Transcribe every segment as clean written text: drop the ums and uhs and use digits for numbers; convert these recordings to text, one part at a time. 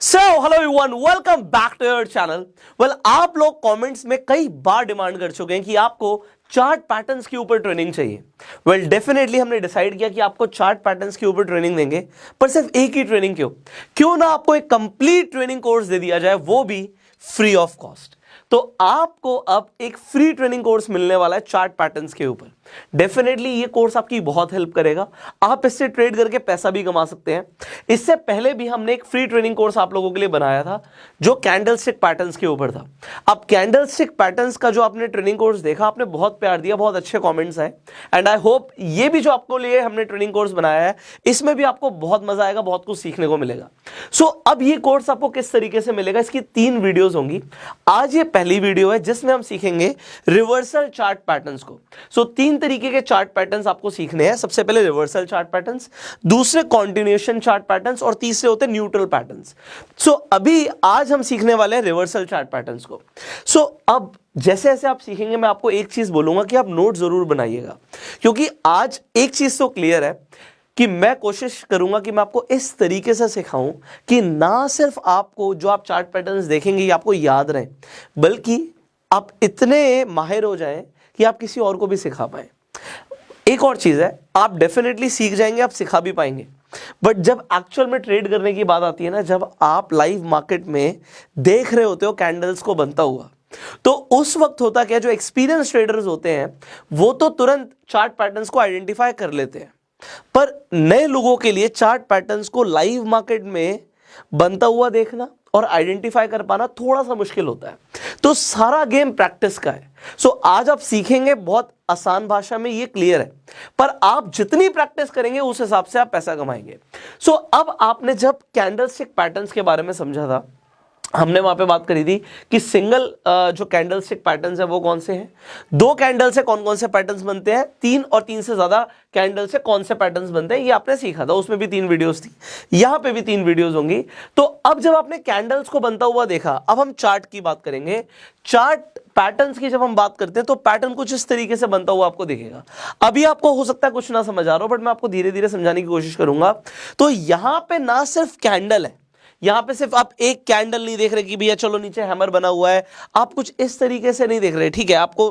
So hello everyone, welcome back to your channel. Well, आप लोग comments में कई बार डिमांड कर चुके हैं कि आपको चार्ट पैटर्न्स के ऊपर ट्रेनिंग चाहिए। वेल, डेफिनेटली हमने डिसाइड किया कि आपको चार्ट पैटर्न्स के ऊपर ट्रेनिंग देंगे, पर सिर्फ एक ही ट्रेनिंग क्यों ना आपको एक कंप्लीट ट्रेनिंग कोर्स दे दिया जाए, वो भी फ्री ऑफ कॉस्ट। तो आपको अब एक फ्री ट्रेनिंग कोर्स मिलने वाला है चार्ट पैटर्न्स के ऊपर। डेफिनेटली ये कोर्स आपकी बहुत हेल्प करेगा, आप इससे ट्रेड करके पैसा भी कमा सकते हैं। इससे पहले भी हमने एक फ्री ट्रेनिंग कोर्स आप लोगों के लिए बनाया था जो कैंडलस्टिक पैटर्न्स के ऊपर था। अब कैंडलस्टिक पैटर्न्स का जो आपने ट्रेनिंग कोर्स देखा, आपने बहुत प्यार दिया, बहुत अच्छे कमेंट्स आए, एंड आई होप ये भी जो आपको लिए हमने ट्रेनिंग कोर्स बनाया है, इसमें भी आपको बहुत मजा आएगा, बहुत कुछ सीखने को मिलेगा। सो अब ये कोर्स आपको किस तरीके से मिलेगा, इसकी 3 वीडियोस होंगी। आज ये पहली वीडियो है जिसमें हम सीखेंगे रिवर्सल चार्ट पैटर्न्स को। सो 3 तरीके के चार्ट पैटर्न्स आपको सीखने हैं। सबसे पहले रिवर्सल चार्ट पैटर्न्स, दूसरे कॉन्टिन्यूएशन चार्ट पैटर्न्स, और तीसरे होते हैं न्यूट्रल पैटर्न्स। सो अभी आज हम सीखने वाले हैं रिवर्सल चार्ट पैटर्न्स को। सो अब जैसे जैसे आप सीखेंगे, मैं आपको एक चीज बोलूंगा कि आप नोट जरूर बनाइएगा, क्योंकि आज एक चीज तो क्लियर है कि मैं कोशिश करूंगा कि मैं आपको इस तरीके से सिखाऊं कि ना सिर्फ आपको जो आप चार्ट पैटर्न्स देखेंगे ये आपको याद रहे, बल्कि आप इतने माहिर हो जाएं कि आप किसी और को भी सिखा पाए। एक और चीज है, आप डेफिनेटली सीख जाएंगे, आप सिखा भी पाएंगे, बट जब एक्चुअल में ट्रेड करने की बात आती है ना, जब आप लाइव मार्केट में देख रहे होते हो कैंडल्स को बनता हुआ, तो उस वक्त होता क्या, जो एक्सपीरियंस ट्रेडर्स होते हैं वो तो तुरंत चार्ट पैटर्न्स को आइडेंटिफाई कर लेते हैं, पर नए लोगों के लिए चार्ट पैटर्न्स को लाइव मार्केट में बनता हुआ देखना और आइडेंटिफाई कर पाना थोड़ा सा मुश्किल होता है। तो सारा गेम प्रैक्टिस का है। सो आज आप सीखेंगे, बहुत आसान भाषा में ये क्लियर है, पर आप जितनी प्रैक्टिस करेंगे उस हिसाब से आप पैसा कमाएंगे। सो अब आपने जब कैंडलस्टिक पैटर्न्स के बारे में समझा था, हमने वहां पे बात करी थी कि सिंगल जो कैंडलस्टिक पैटर्न्स है वो कौन से हैं, 2 कैंडल से कौन कौन से पैटर्न्स बनते हैं, 3 और 3 से ज्यादा कैंडल से कौन से पैटर्न्स बनते हैं, ये आपने सीखा था। उसमें भी 3 वीडियोस थी, यहां पे भी 3 वीडियोस होंगी। तो अब जब आपने कैंडल्स को बनता हुआ देखा, अब हम चार्ट की बात करेंगे। चार्ट पैटर्न्स की जब हम बात करते हैं तो पैटर्न कुछ इस तरीके से बनता हुआ आपको दिखेगा। अभी आपको हो सकता है कुछ ना समझ आ रहा हो, बट मैं आपको धीरे धीरे समझाने की कोशिश करूंगा। तो यहां पे ना सिर्फ कैंडल है, यहां पे सिर्फ आप एक कैंडल नहीं देख रहे कि भैया चलो नीचे हैमर बना हुआ है, आप कुछ इस तरीके से नहीं देख रहे। ठीक है, आपको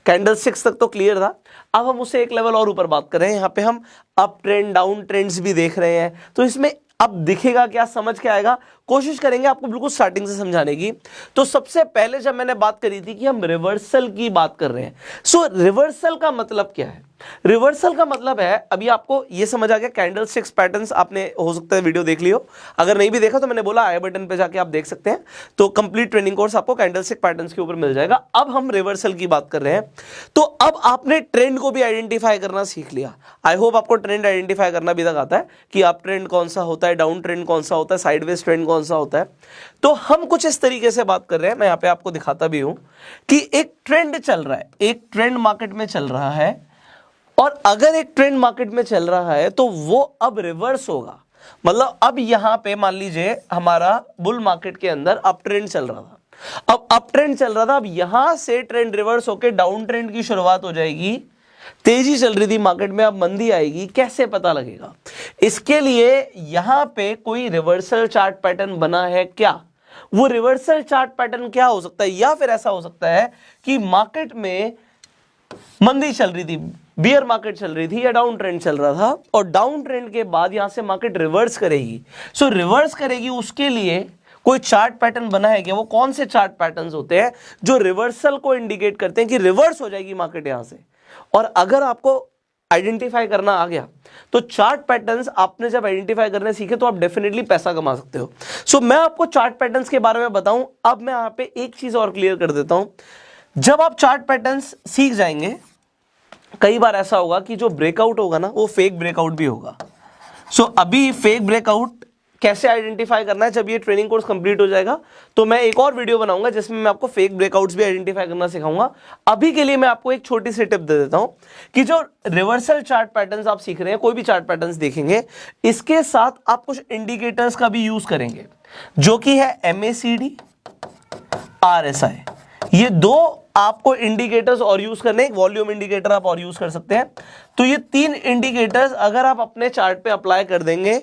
कैंडल 6 तक तो क्लियर था। अब हम उससे एक लेवल और ऊपर बात कर रहे हैं। यहां पे हम अप ट्रेंड, डाउन ट्रेंड्स भी देख रहे हैं। तो इसमें अब दिखेगा क्या, समझ के आएगा, कोशिश करेंगे आपको बिल्कुल स्टार्टिंग से समझाने की। तो सबसे पहले जब मैंने बात करी थी कि हम रिवर्सल की बात कर रहे हैं, सो रिवर्सल का मतलब क्या है? रिवर्सल का मतलब है, अभी आपको ये समझ आ गया, कैंडलस्टिक्स पैटर्न्स आपने हो सकता है वीडियो देख लियो, अगर नहीं भी देखा तो मैंने बोला आई बटन पे जाके आप देख सकते हैं। तो कंप्लीट ट्रेनिंग कोर्स आपको कैंडलस्टिक पैटर्न्स के ऊपर मिल जाएगा। अब हम रिवर्सल की बात कर रहे हैं, तो अब आपने ट्रेंड को भी आइडेंटिफाई करना सीख लिया। आई होप आपको ट्रेंड आइडेंटिफाई करना भी तक आता है कि अप ट्रेंड कौन सा होता है, डाउन ट्रेंड कौन सा होता है, साइडवेज ट्रेंड कौन सा होता है। तो हम कुछ इस तरीके से बात कर रहे हैं, मैं यहां पे आपको दिखाता भी हूं कि एक ट्रेंड चल रहा है, एक ट्रेंड मार्केट में चल रहा है, और अगर एक ट्रेंड मार्केट में चल रहा है तो वो अब रिवर्स होगा। मतलब अब यहां पे मान लीजिए हमारा बुल मार्केट के अंदर अप ट्रेंड चल रहा था, अब अप ट्रेंड चल रहा था, अब यहां से ट्रेंड रिवर्स होकर डाउन ट्रेंड की शुरुआत हो जाएगी। तेजी चल रही थी मार्केट में, अब मंदी आएगी, कैसे पता लगेगा? इसके लिए यहां पे कोई रिवर्सल चार्ट पैटर्न बना है क्या? वो रिवर्सल चार्ट पैटर्न क्या हो सकता है? या फिर ऐसा हो सकता है कि मार्केट में मंदी चल रही थी, बियर मार्केट चल रही थी, या डाउन ट्रेंड चल रहा था, और डाउन ट्रेंड के बाद यहां से मार्केट रिवर्स करेगी। सो रिवर्स करेगी, उसके लिए कोई चार्ट पैटर्न बना है क्या? वो कौन से चार्ट पैटर्न्स होते हैं जो रिवर्सल को इंडिकेट करते हैं कि रिवर्स हो जाएगी मार्केट यहां से? और अगर आपको आइडेंटिफाई करना आ गया तो चार्ट पैटर्न्स आपने जब आइडेंटिफाई करने सीखे तो आप डेफिनेटली पैसा कमा सकते हो। सो मैं आपको चार्ट पैटर्न्स के बारे में बताऊं। अब मैं यहां पे एक चीज और क्लियर कर देता हूं, जब आप चार्ट पैटर्न्स सीख जाएंगे, कई बार ऐसा होगा कि जो ब्रेकआउट होगा ना, वो फेक ब्रेकआउट भी होगा। सो अभी फेक ब्रेकआउट कैसे आइडेंटिफाई करना है, जब ये ट्रेनिंग कोर्स कंप्लीट हो जाएगा तो मैं एक और वीडियो बनाऊंगा जिसमें मैं आपको फेक ब्रेकआउट्स भी आइडेंटिफाई करना सिखाऊंगा। अभी के लिए मैं आपको एक छोटी सी टिप दे देता हूं कि जो रिवर्सल चार्ट पैटर्न्स आप सीख रहे हैं, कोई भी चार्ट पैटर्न्स देखेंगे, इसके साथ आप कुछ इंडिकेटर्स का भी यूज करेंगे, जो कि है MACD, RSI। ये 2 आपको इंडिकेटर्स और यूज करने, एक वॉल्यूम इंडिकेटर आप और यूज कर सकते हैं। तो ये 3 इंडिकेटर्स अगर आप अपने चार्ट पे अप्लाई कर देंगे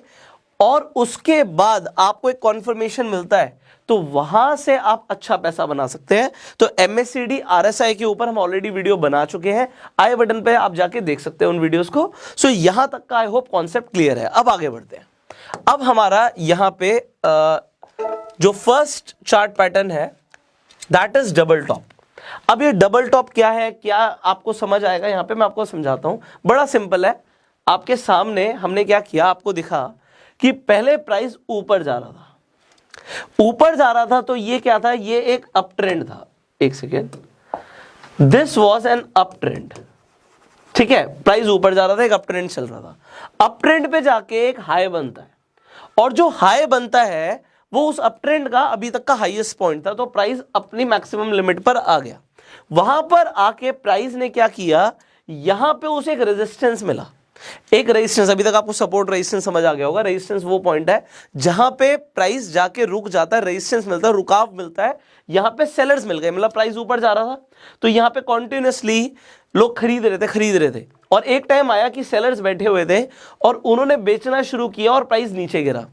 और उसके बाद आपको एक कॉन्फर्मेशन मिलता है, तो वहां से आप अच्छा पैसा बना सकते हैं। तो MACD RSI के ऊपर हम ऑलरेडी वीडियो बना चुके हैं, आई बटन पे आप जाके देख सकते हैं उन वीडियोस को। सो यहां तक का आई होप कॉन्सेप्ट क्लियर है। अब आगे बढ़ते हैं। अब हमारा यहां पे जो फर्स्ट चार्ट पैटर्न है दैट इज डबल टॉप। अब ये डबल टॉप क्या है, क्या आपको समझ आएगा? यहां पे मैं आपको समझाता हूं, बड़ा सिंपल है। आपके सामने हमने क्या किया, आपको दिखा कि पहले प्राइस ऊपर जा रहा था, ऊपर जा रहा था, तो ये क्या था, ये एक अप ट्रेंड था। एक second, this was an up trend, ठीक है, प्राइस ऊपर जा रहा था, एक अप ट्रेंड चल रहा था। अप ट्रेंड पे जाके एक हाई बनता है, और जो हाई बनता है वो उस अप ट्रेंड का अभी तक का हाईएस्ट पॉइंट था, तो प्राइस अपनी मैक्सिमम लिमिट पर आ गया। वहां पर आके प्राइस ने क्या किया, यहां पे उसे एक रेजिस्टेंस मिला, एक रेजिस्टेंस, अभी तक आपको सपोर्ट रेजिस्टेंस समझ आ गया होगा। रेजिस्टेंस वो पॉइंट है जहां पे प्राइस जाके रुक जाता है, रेजिस्टेंस मिलता है, रुकाव मिलता है। यहां पे सेलर्स मिल गए, मतलब प्राइस ऊपर जा रहा था, तो यहां पे कॉन्टिन्यूसली लोग खरीद रहे थे, और एक टाइम आया कि सेलर्स बैठे हुए थे और उन्होंने बेचना शुरू किया और प्राइस नीचे गिरा।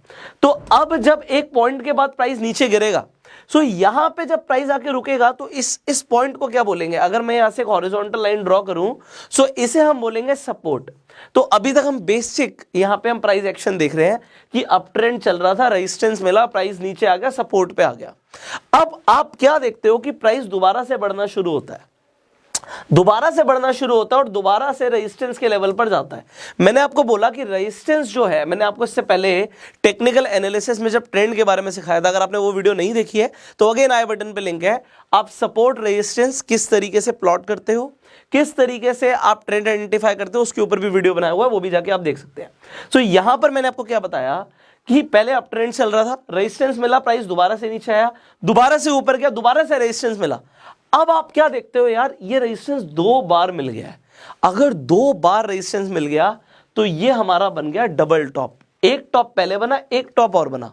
तो अब जब एक पॉइंट के बाद प्राइस नीचे गिरेगा, सो यहां पे जब प्राइस आके रुकेगा, तो इस पॉइंट को क्या बोलेंगे, अगर मैं यहां से एक हॉरिजॉन्टल लाइन ड्रॉ करूं, सो इसे हम बोलेंगे सपोर्ट। तो अभी तक हम बेसिक यहां पे हम प्राइस एक्शन देख रहे हैं कि अप ट्रेंड चल रहा था, रेजिस्टेंस मिला, प्राइस नीचे आ गया, सपोर्ट पे आ गया। अब आप क्या देखते हो कि प्राइस दोबारा से बढ़ना शुरू होता है, दोबारा से बढ़ना शुरू होता है और दोबारा से रेजिस्टेंस के लेवल पर जाता है। मैंने आपको बोला कि रेजिस्टेंस जो है, मैंने आपको इससे पहले टेक्निकल एनालिसिस में जब ट्रेंड के बारे में सिखाया था, अगर आपने वो वीडियो नहीं देखी है तो अगेन आई बटन पे लिंक है। आप सपोर्ट रेजिस्टेंस किस तरीके से प्लॉट करते हो, किस तरीके से आप ट्रेंड आइडेंटिफाई करते हो, उसके ऊपर भी वीडियो बनाया हुआ है, वो भी जाके आप देख सकते हैं। सो यहां पर मैंने आपको क्या बताया कि पहले अप ट्रेंड चल रहा था, रेजिस्टेंस मिला, प्राइस दोबारा से नीचे आया, दोबारा से ऊपर गया, दोबारा से रेजिस्टेंस मिला। अब आप क्या देखते हो यार, ये रेजिस्टेंस 2 बार मिल गया है। अगर 2 बार रेजिस्टेंस मिल गया तो ये हमारा बन गया डबल टॉप। एक टॉप पहले बना, एक टॉप और बना।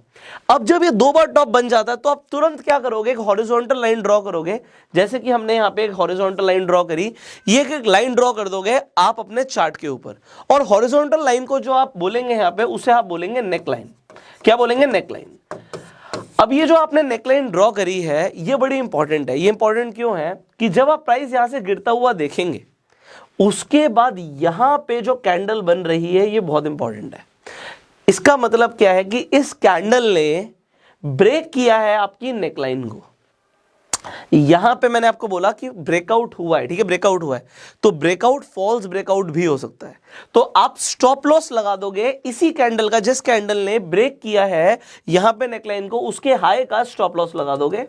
अब जब ये 2 बार टॉप बन जाता है, तो आप तुरंत क्या करोगे, एक हॉरिजॉन्टल लाइन ड्रॉ करोगे, जैसे कि हमने यहां पे एक हॉरिजॉन्टल लाइन ड्रॉ करी। ये एक लाइन ड्रॉ कर दोगे आप अपने चार्ट के ऊपर, और हॉरिजॉन्टल लाइन को जो आप बोलेंगे यहां पे, उसे आप बोलेंगे नेक लाइन। क्या बोलेंगे, नेक लाइन। अब ये जो आपने नेकलाइन ड्रॉ करी है, ये बड़ी इंपॉर्टेंट है। ये इंपॉर्टेंट क्यों है कि जब आप प्राइस यहां से गिरता हुआ देखेंगे, उसके बाद यहां पे जो कैंडल बन रही है, ये बहुत इंपॉर्टेंट है। इसका मतलब क्या है कि इस कैंडल ने ब्रेक किया है आपकी नेकलाइन को। यहां पे मैंने आपको बोला कि ब्रेकआउट हुआ है, ठीक है, ब्रेकआउट हुआ है, तो ब्रेकआउट फॉल्स ब्रेकआउट भी हो सकता है। तो आप स्टॉप लॉस लगा दोगे इसी कैंडल का, जिस कैंडल ने ब्रेक किया है यहां पे नेकलाइन को, उसके हाई का स्टॉप लॉस लगा दोगे,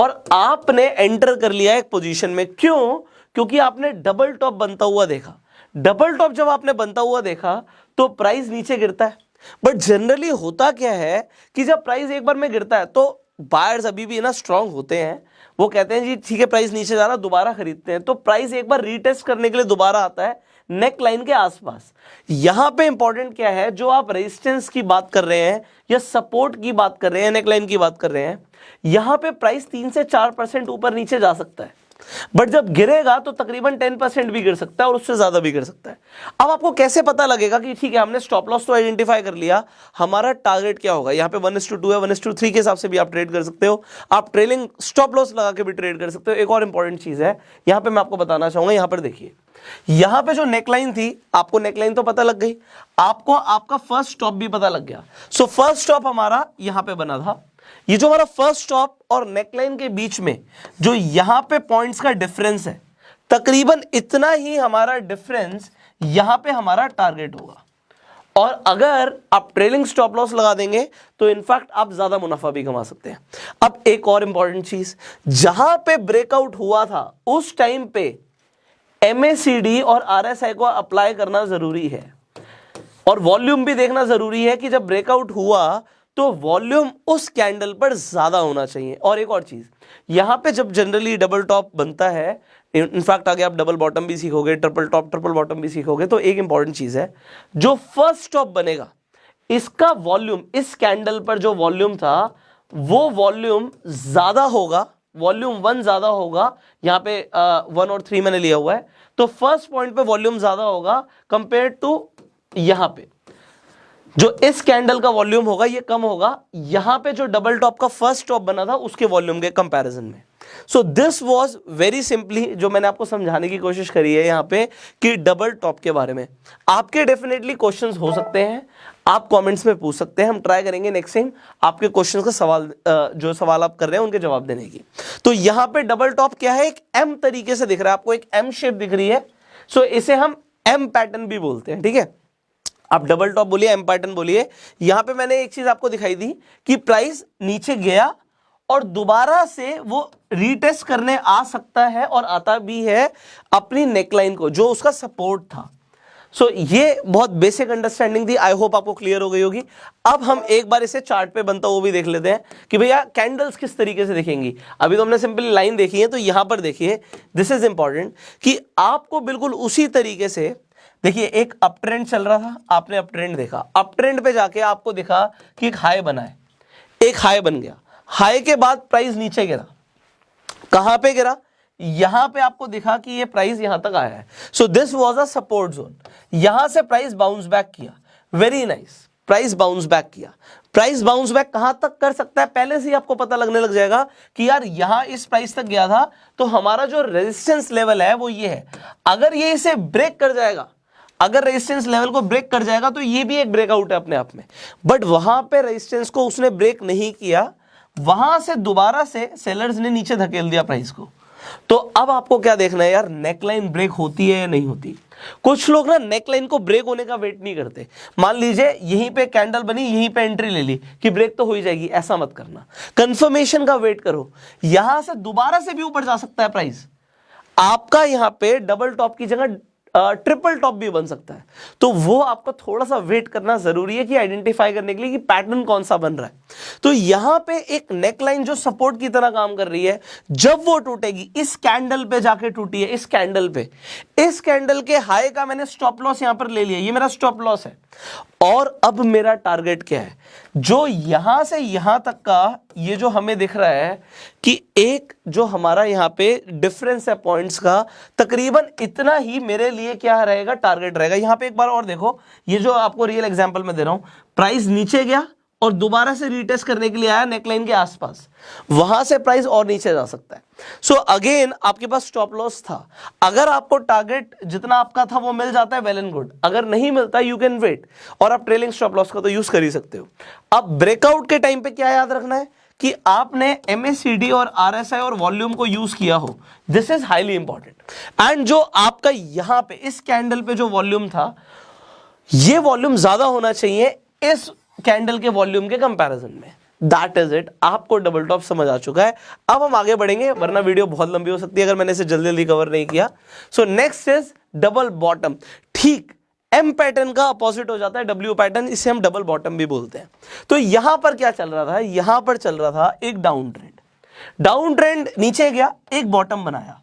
और आपने एंटर कर लिया एक पोजीशन में। क्यों? क्योंकि आपने डबल टॉप बनता हुआ देखा। डबल टॉप जब आपने बनता हुआ देखा तो प्राइस नीचे गिरता है, बट जनरली होता क्या है कि जब प्राइस एक बार में गिरता है तो बायर्स अभी भी ना स्ट्रांग होते हैं, वो कहते हैं जी ठीक है प्राइस नीचे जा रहा, दोबारा खरीदते हैं। तो प्राइस एक बार रीटेस्ट करने के लिए दोबारा आता है नेक लाइन के आसपास। यहां पे इंपॉर्टेंट क्या है, जो आप रेजिस्टेंस की बात कर रहे हैं या सपोर्ट की बात कर रहे हैं, नेक लाइन की बात कर रहे हैं, यहां पे प्राइस 3 से 4% ऊपर नीचे जा सकता है, बट जब गिरेगा तो तकरीबन 10% भी गिर सकता है और उससे ज्यादा भी गिर सकता है। अब आपको कैसे पता लगेगा कि ठीक है हमने स्टॉप लॉस तो आइडेंटिफाई कर लिया, हमारा टारगेट क्या होगा? यहाँ पे 1:2 है, 1:3 के हिसाब से भी आप ट्रेड कर सकते हो, आप ट्रेलिंग स्टॉप लॉस लगा के भी ट्रेड कर सकते हो। एक और इंपॉर्टेंट चीज है यहां पे मैं आपको बताना चाहूंगा, यहां पर देखिए, यहां पे जो नेकलाइन थी, आपको नेकलाइन तो पता लग गई, आपको आपका फर्स्ट स्टॉप भी पता लग गया। सो फर्स्ट स्टॉप हमारा यहां पे बना था। ये जो हमारा फर्स्ट स्टॉप और नेकलाइन के बीच में जो यहां पे पॉइंट्स का डिफरेंस है, तकरीबन इतना ही हमारा डिफरेंस यहां पे हमारा टारगेट होगा। और अगर आप ट्रेलिंग स्टॉप लॉस लगा देंगे तो इनफैक्ट आप ज्यादा मुनाफा भी कमा सकते हैं। अब एक और इंपॉर्टेंट चीज, जहां पे ब्रेकआउट हुआ था उस टाइम पे MACD और RSI को अप्लाई करना जरूरी है, और वॉल्यूम भी देखना जरूरी है कि जब ब्रेकआउट हुआ तो वॉल्यूम उस कैंडल पर ज्यादा होना चाहिए। और एक और चीज, यहां पे जब जनरली डबल टॉप बनता है, इनफैक्ट आगे आप डबल बॉटम भी सीखोगे, ट्रिपल टॉप ट्रिपल बॉटम भी सीखोगे, तो एक इंपॉर्टेंट चीज है, जो फर्स्ट टॉप बनेगा इसका वॉल्यूम, इस कैंडल पर जो वॉल्यूम था वो वॉल्यूम ज्यादा होगा, वॉल्यूम 1 ज्यादा होगा। यहां पे 1 और 3 मैंने लिया हुआ है, तो फर्स्ट पॉइंट पे वॉल्यूम ज्यादा होगा कंपेयर टू यहां पे। जो इस कैंडल का वॉल्यूम होगा ये कम होगा यहां पे जो डबल टॉप का फर्स्ट टॉप बना था उसके वॉल्यूम के कंपैरिजन में। सो दिस वाज वेरी सिंपली जो मैंने आपको समझाने की कोशिश करी है यहां पे कि डबल टॉप के बारे में। आपके डेफिनेटली क्वेश्चंस हो सकते हैं, आप कमेंट्स में पूछ सकते हैं, हम ट्राई करेंगे नेक्स्ट टाइम आपके क्वेश्चंस का सवाल जो सवाल आप कर रहे हैं उनके जवाब देने की। तो यहां पे डबल टॉप क्या है, एक एम तरीके से दिख रहा है आपको, एक एम शेप दिख रही है। सो इसे हम एम पैटर्न भी बोलते हैं, ठीक है। आप डबल टॉप बोलिए, एम पैटर्न बोलिए। यहां पे मैंने एक चीज आपको दिखाई दी कि प्राइस नीचे गया और दोबारा से वो रीटेस्ट करने आ सकता है और आता भी है अपनी नेकलाइन को जो उसका सपोर्ट था। सो ये बहुत बेसिक अंडरस्टैंडिंग थी, आई होप आपको क्लियर हो गई होगी। अब हम एक बार इसे चार्ट पे बनता वो भी देख लेते हैं कि भैया कैंडल्स किस तरीके से दिखेंगी। अभी तो हमने सिंपली लाइन देखी है, तो यहां पर देखिए दिस इज इंपॉर्टेंट कि आपको बिल्कुल उसी तरीके से देखिए, एक अप ट्रेंड चल रहा था, आपने अप ट्रेंड देखा, अप ट्रेंड पे जाके आपको दिखा कि एक हाई बना है, एक हाई बन गया, हाई के बाद प्राइस नीचे गिरा। कहां पे गिरा, यहां पे आपको दिखा कि ये प्राइस यहां तक आया है। So this was a support zone. यहां से प्राइस बाउंस बैक किया, very nice, price bounce back किया। प्राइस बाउंस बैक कहां तक कर सकता है, पहले से ही आपको पता लगने लग जाएगा कि यार यहां इस प्राइस तक गया था, तो हमारा जो रेजिस्टेंस लेवल है वो ये है। अगर ये इसे ब्रेक कर जाएगा, अगर रेजिस्टेंस लेवल को ब्रेक कर जाएगा तो ये भी एक ब्रेकआउट है अपने आप में। बट वहां पे रेजिस्टेंस को उसने ब्रेक नहीं किया, वहां से दोबारा से सेलर्स ने नीचे धकेल दिया प्राइस को। तो अब आपको क्या देखना है यार, नेकलाइन ब्रेक होती है या नहीं होती। कुछ लोग ना नेकलाइन को ब्रेक होने का वेट नहीं करते। मान लीजिए यहीं पे कैंडल बनी, यहीं पे एंट्री ले ली कि ब्रेक तो हो ही जाएगी, ऐसा मत करना, कंफर्मेशन का वेट करो। यहां से दोबारा से भी ऊपर जा सकता है प्राइस, आपका यहां पे डबल टॉप की जगह ट्रिपल टॉप भी बन सकता है। तो वो आपको थोड़ा सा वेट करना जरूरी है कि आइडेंटिफाई करने के लिए कि पैटर्न कौन सा बन रहा है। तो यहां पे एक नेकलाइन जो सपोर्ट की तरह काम कर रही है, जब वो टूटेगी, इस कैंडल पे जाके टूटी है, इस कैंडल पे, इस कैंडल के हाई का मैंने स्टॉप लॉस यहां पर ले लिया, ये मेरा स्टॉप लॉस है। और अब मेरा टारगेट क्या है, जो यहां से यहां तक का ये जो हमें दिख रहा है कि एक जो हमारा यहां पे डिफरेंस है पॉइंट्स का, तकरीबन इतना ही मेरे लिए क्या रहेगा, टारगेट रहेगा। यहां पे एक बार और देखो, ये जो आपको रियल एग्जांपल में दे रहा हूं, प्राइस नीचे गया और दोबारा से रीटेस्ट करने के लिए आया नेकलाइन के आसपास, वहां से प्राइस और नीचे जा सकता है। सो अगेन आपके पास स्टॉप लॉस था, अगर आपको टारगेट जितना आपका था वो मिल जाता है वेल एंड गुड, अगर नहीं मिलता यू कैन वेट, और आप ट्रेलिंग स्टॉप लॉस का तो यूज कर ही सकते हो। अब ब्रेकआउट के टाइम पे क्या याद रखना है कि आपने MACD और RSI और वॉल्यूम को यूज किया हो, this is highly important. And जो आपका यहां पे इस कैंडल पे जो वॉल्यूम था, ये वॉल्यूम ज्यादा होना चाहिए इस कैंडल के वॉल्यूम के कंपैरिजन में। दैट इज इट, आपको डबल टॉप समझ आ चुका है। अब हम आगे बढ़ेंगे, वरना वीडियो बहुत लंबी हो सकती है अगर मैंने इसे जल्दी जल्दी कवर नहीं किया। So next is double bottom. ठीक एम पैटर्न का अपोजिट हो जाता है डब्ल्यू पैटर्न, इसे हम डबल बॉटम भी बोलते हैं। तो यहां पर क्या चल रहा था, यहां पर चल रहा था एक डाउन ट्रेंड। डाउन ट्रेंड नीचे गया, एक बॉटम बनाया।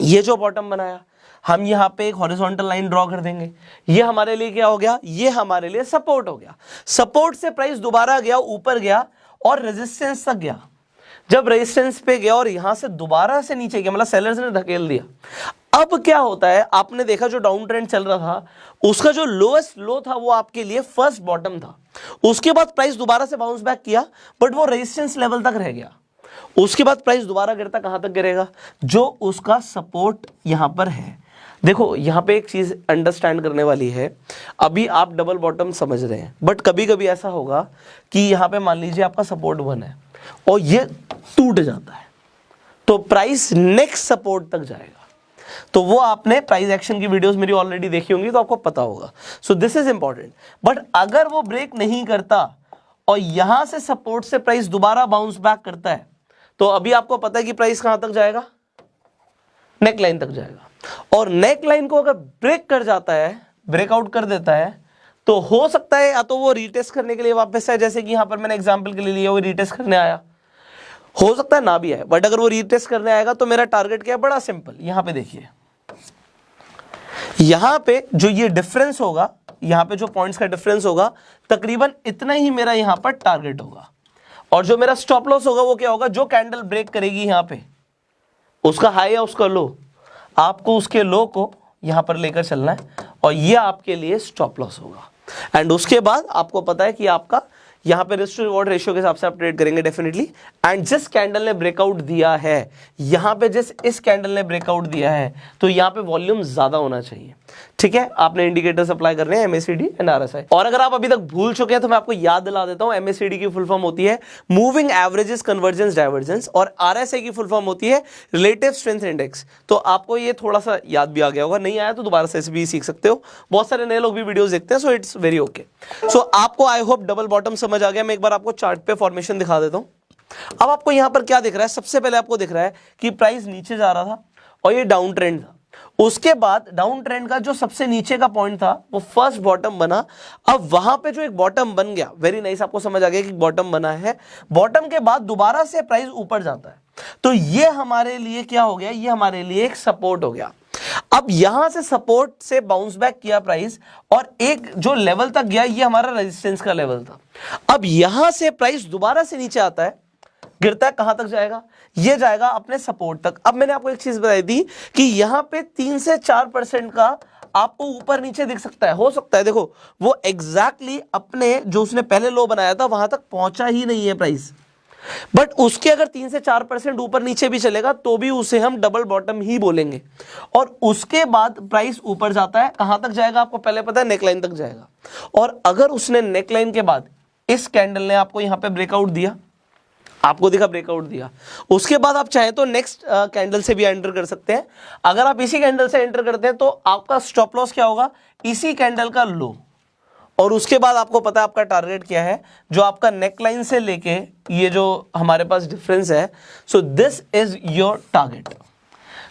ये जो बॉटम बनाया, हम यहां पे एक हॉरिजॉन्टल लाइन ड्रॉ कर देंगे। ये हमारे लिए क्या हो गया, ये हमारे लिए सपोर्ट हो गया। सपोर्ट से प्राइस दोबारा गया, ऊपर गया और रेजिस्टेंस तक गया। जब रेजिस्टेंस पे गया और यहां से दोबारा से नीचे गया, मतलब सेलर्स ने धकेल दिया। अब क्या होता है, आपने देखा जो डाउन ट्रेंड चल रहा था, उसका जो लोएस्ट लो था वो आपके लिए फर्स्ट बॉटम था। उसके बाद प्राइस दोबारा से बाउंस बैक किया, बट वो रेजिस्टेंस लेवल तक रह गया। उसके बाद प्राइस दोबारा गिरता कहां तक गिरेगा, जो उसका सपोर्ट यहां पर है। देखो यहां पे एक चीज अंडरस्टैंड करने वाली है, अभी आप डबल बॉटम समझ रहे हैं, बट कभी कभी ऐसा होगा कि यहां पे मान लीजिए आपका सपोर्ट 1 है और ये टूट जाता है, तो प्राइस नेक्स्ट सपोर्ट तक जाएगा। तो वो आपने प्राइस एक्शन की वीडियोस मेरी ऑलरेडी देखी होंगी, तो आपको पता होगा। सो दिस इज इंपॉर्टेंट। बट अगर वो ब्रेक नहीं करता और यहां से सपोर्ट से प्राइस दोबारा बाउंस बैक करता है, तो अभी आपको पता है कि प्राइस कहां तक जाएगा, नेक लाइन तक जाएगा। और नेक लाइन को अगर ब्रेक कर जाता है, ब्रेकआउट कर देता है, तो हो सकता है या तो वो रीटेस्ट करने के लिए वापस आए, जैसे कि यहां पर मैंने एग्जांपल के लिए लिया, वो रीटेस्ट करने आया, हो सकता है ना भी आए। बट अगर वो रीटेस्ट करने आएगा तो मेरा टारगेट क्या है, बड़ा सिंपल। यहां पे देखिए, यहां पे जो ये डिफरेंस होगा, यहां पे जो पॉइंट्स का डिफरेंस होगा, तकरीबन इतना ही मेरा यहां पर टारगेट होगा। और जो मेरा स्टॉप लॉस होगा वो क्या होगा, जो कैंडल ब्रेक करेगी यहां पे, उसका हाई या उसका लो, आपको उसके लो को यहां पर लेकर चलना है और ये आपके लिए स्टॉप लॉस होगा। एंड उसके बाद आपको पता है कि आपका यहां पे रिस्क टू रिवॉर्ड रेशियो के हिसाब से आप ट्रेड करेंगे डेफिनेटली। एंड जिस कैंडल ने ब्रेकआउट दिया है, यहां पे जिस इस कैंडल ने ब्रेकआउट दिया है, तो यहां पे वॉल्यूम ज्यादा होना चाहिए। ठीक है, आपने इंडिकेटर्स अप्लाई करने हैं MACD एंड RSI। और अगर आप अभी तक भूल चुके हैं तो मैं आपको याद दिला देता हूं, MACD की फुल फॉर्म होती है मूविंग एवरेजेस कन्वर्जेंस डाइवर्जेंस, और RSI की फुल फॉर्म होती है रिलेटिव स्ट्रेंथ इंडेक्स। तो आपको ये थोड़ा सा याद भी आ गया होगा, नहीं आया तो दोबारा से भी सीख सकते हो, बहुत सारे नए लोग भी वीडियोस देखते हैं, सो इट्स वेरी ओके। सो आपको आई होप डबल बॉटम समझ आ गया। मैं एक बार आपको चार्ट पे फॉर्मेशन दिखा देता हूं। अब आपको यहां पर क्या दिख रहा है, सबसे पहले आपको दिख रहा है कि प्राइस नीचे जा रहा था और ये डाउन ट्रेंड था। उसके बाद डाउन ट्रेंड का जो सबसे नीचे का पॉइंट था वो फर्स्ट बॉटम बना। अब वहां पे जो एक बॉटम बन गया, वेरी नाइस, आपको समझ आ गया कि बॉटम बना है। बॉटम के बाद दोबारा से प्राइस ऊपर जाता है, तो ये हमारे लिए क्या हो गया, ये हमारे लिए एक सपोर्ट हो गया। अब यहां से सपोर्ट से बाउंस बैक किया प्राइस और एक जो लेवल तक गया, ये हमारा रेजिस्टेंस का लेवल था। अब यहां से प्राइस दोबारा से नीचे आता है, गिरता है, कहां तक जाएगा, ये जाएगा अपने सपोर्ट तक। अब मैंने आपको एक चीज बताई थी कि यहां पे 3 से 4% का आपको ऊपर नीचे दिख सकता है, हो सकता है। देखो वो एग्जैक्टली अपने जो उसने पहले लो बनाया था वहां तक पहुंचा ही नहीं है प्राइस, बट उसके अगर 3 से 4% ऊपर नीचे भी चलेगा तो भी उसे हम डबल बॉटम ही बोलेंगे। और उसके बाद प्राइस ऊपर जाता है, कहां तक जाएगा आपको पहले पता है, नेकलाइन तक जाएगा। और अगर उसने नेकलाइन के बाद इस कैंडल ने आपको यहां पे ब्रेकआउट दिया, आपको दिखा ब्रेकआउट दिया, उसके बाद आप चाहें तो नेक्स्ट कैंडल से भी एंटर कर सकते हैं। अगर आप इसी कैंडल से एंटर करते हैं तो आपका स्टॉप लॉस क्या होगा, इसी कैंडल का लो। और उसके बाद आपको पता है आपका टारगेट क्या है, जो आपका नेकलाइन से लेके ये जो हमारे पास डिफरेंस है, so this is your target.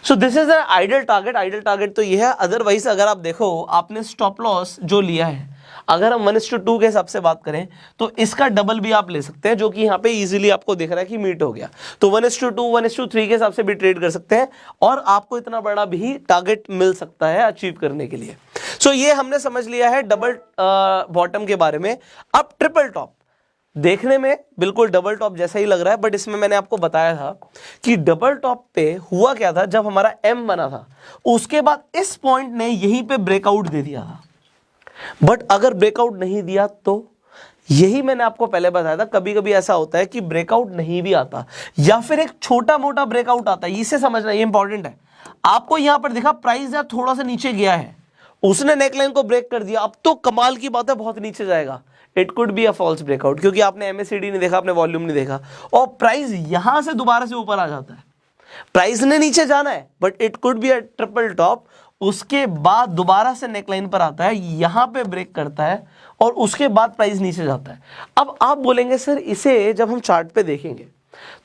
So this is an ideal target. Ideal target तो ये है। अदरवाइज अगर आप देखो, आपने स्टॉप लॉस जो लिया है, अगर हम 1:2 के हिसाब से बात करें तो इसका डबल भी आप ले सकते हैं, जो कि यहाँ पे इजीली आपको दिख रहा है कि मीट हो गया। तो 1:2 1:3 के हिसाब से भी ट्रेड कर सकते हैं और आपको इतना बड़ा भी टारगेट मिल सकता है अचीव करने के लिए। सो ये हमने समझ लिया है डबल बॉटम के बारे में। अब ट्रिपल टॉप देखने में बिल्कुल डबल टॉप जैसा ही लग रहा है, बट इसमें मैंने आपको बताया था कि डबल टॉप पे हुआ क्या था, जब हमारा M बना था उसके बाद इस पॉइंट ने यहीं पे ब्रेकआउट दे दिया था। बट अगर ब्रेकआउट नहीं दिया तो यही मैंने आपको पहले बताया था, कभी कभी ऐसा होता है कि ब्रेकआउट नहीं भी आता या फिर एक छोटा मोटा ब्रेकआउट आता है। इसे समझना, ये इंपॉर्टेंट है। आपको यहां पर देखा प्राइस यार थोड़ा सा नीचे गया है, उसने नेकलाइन को ब्रेक कर दिया, अब तो कमाल की बात है बहुत नीचे जाएगा। It could be a false breakout, क्योंकि आपने MACD नहीं देखा, आपने वॉल्यूम नहीं देखा, और प्राइस यहां से दोबारा से ऊपर आ जाता है। प्राइस ने नीचे जाना है but it could be a triple top, उसके बाद दोबारा से नेकलाइन पर आता है, यहां पे ब्रेक करता है और उसके बाद प्राइस नीचे जाता है। अब आप बोलेंगे सर इसे जब हम चार्ट पे देखेंगे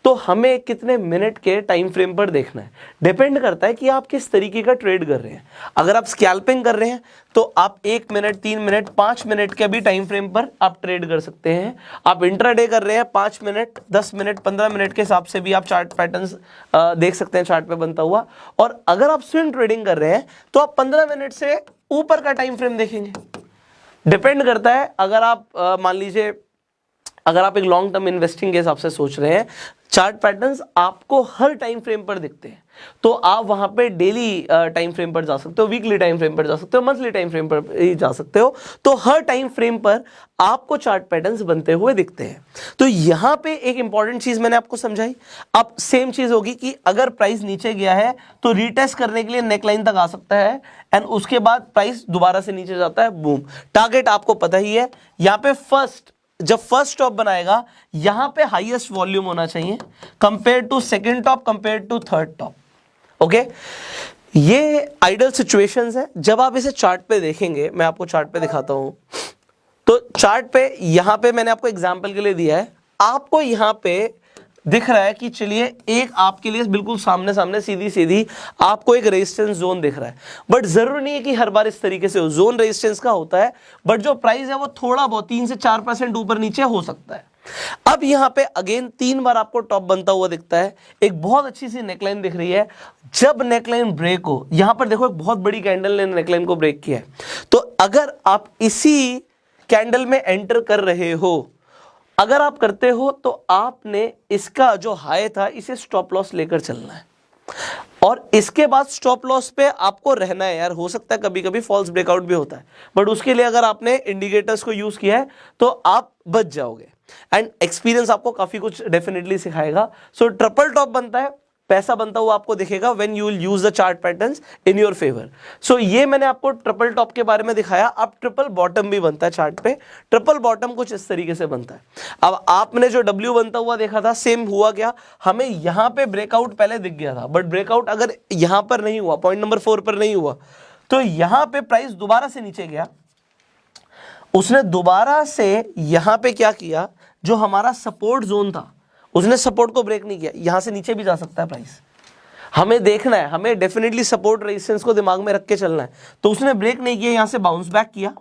तो हमें कितने मिनट के टाइम फ्रेम पर देखना है। डिपेंड करता है कि आप किस तरीके का ट्रेड कर रहे हैं। अगर आप स्कैल्पिंग कर रहे हैं तो आप 1 मिनट, 3 मिनट, 5 मिनट के भी टाइम फ्रेम पर आप ट्रेड कर सकते हैं। आप इंट्राडे कर रहे हैं 5 मिनट, 10 मिनट, 15 मिनट के हिसाब से भी आप चार्ट पैटर्न्स देख सकते हैं चार्ट पे बनता हुआ। और अगर आप स्विंग ट्रेडिंग कर रहे हैं तो आप 15 मिनट से ऊपर का टाइम फ्रेम देखेंगे। डिपेंड करता है। अगर आप मान लीजिए अगर आप एक लॉन्ग टर्म इन्वेस्टिंग के हिसाब से सोच रहे हैं, चार्ट पैटर्न्स आपको हर टाइम फ्रेम पर दिखते हैं, तो आप वहां पे डेली टाइम फ्रेम पर जा सकते हो, वीकली टाइम फ्रेम पर जा सकते हो, मंथली टाइम फ्रेम पर ही जा सकते हो। तो हर टाइम फ्रेम पर आपको चार्ट पैटर्न्स बनते हुए दिखते हैं। तो यहां पे एक इंपॉर्टेंट चीज मैंने आपको समझाई। अब सेम चीज होगी कि अगर प्राइस नीचे गया है तो रीटेस्ट करने के लिए नेकलाइन तक आ सकता है एंड उसके बाद प्राइस दोबारा से नीचे जाता है, बूम। टारगेट आपको पता ही है, यहां पे जब फर्स्ट टॉप बनाएगा यहां पे हाईएस्ट वॉल्यूम होना चाहिए compare to second top, compare to third top. Okay, ये आइडियल सिचुएशंस है। जब आप इसे चार्ट पे देखेंगे, मैं आपको चार्ट पे दिखाता हूं, तो चार्ट पे यहां पे मैंने आपको एग्जांपल के लिए दिया है, आपको यहां पे दिख रहा है कि चलिए एक आपके लिए बिल्कुल सामने सामने सीधी सीधी आपको एक रेजिस्टेंस जोन दिख रहा है, बट जरूरी नहीं है कि हर बार इस तरीके से हो। जोन रेजिस्टेंस का होता है, बट जो प्राइस है वो थोड़ा बहुत 3 से 4% ऊपर नीचे हो सकता है। अब यहां पे अगेन 3 बार आपको टॉप बनता हुआ दिखता है, एक बहुत अच्छी सी नेकलाइन दिख रही है। जब नेकलाइन ब्रेक हो, यहां पर देखो एक बहुत बड़ी कैंडल ने नेकलाइन को ब्रेक किया है, तो अगर आप इसी कैंडल में एंटर कर रहे हो, अगर आप करते हो तो आपने इसका जो हाई था इसे स्टॉप लॉस लेकर चलना है। और इसके बाद स्टॉप लॉस पे आपको रहना है यार। हो सकता है कभी कभी फॉल्स ब्रेकआउट भी होता है, बट उसके लिए अगर आपने इंडिकेटर्स को यूज किया है तो आप बच जाओगे। एंड एक्सपीरियंस आपको काफी कुछ डेफिनेटली सिखाएगा। सो ट्रिपल टॉप बनता है, पैसा बनता हुआ आपको दिखेगा when you will use the chart patterns in your favour. So ये मैंने आपको ट्रिपल टॉप के बारे में दिखाया। अब ट्रिपल बॉटम भी बनता है चार्ट पे। ट्रिपल बॉटम कुछ इस तरीके से बनता है। अब आपने जो डब्ल्यू बनता हुआ देखा था, सेम हुआ क्या, हमें यहां पे ब्रेकआउट पहले दिख गया था, बट ब्रेकआउट अगर यहां पर नहीं हुआ, पॉइंट नंबर 4 पर नहीं हुआ, तो यहां पे प्राइस दोबारा से नीचे गया। उसने दोबारा से यहां पे क्या किया, जो हमारा सपोर्ट जोन था उसने सपोर्ट को ब्रेक नहीं किया। यहां से नीचे भी जा सकता है प्राइस, हमें देखना है, हमें डेफिनेटली सपोर्ट रेजिस्टेंस को दिमाग में रख के चलना है। तो उसने ब्रेक नहीं किया, यहां से बाउंस बैक किया,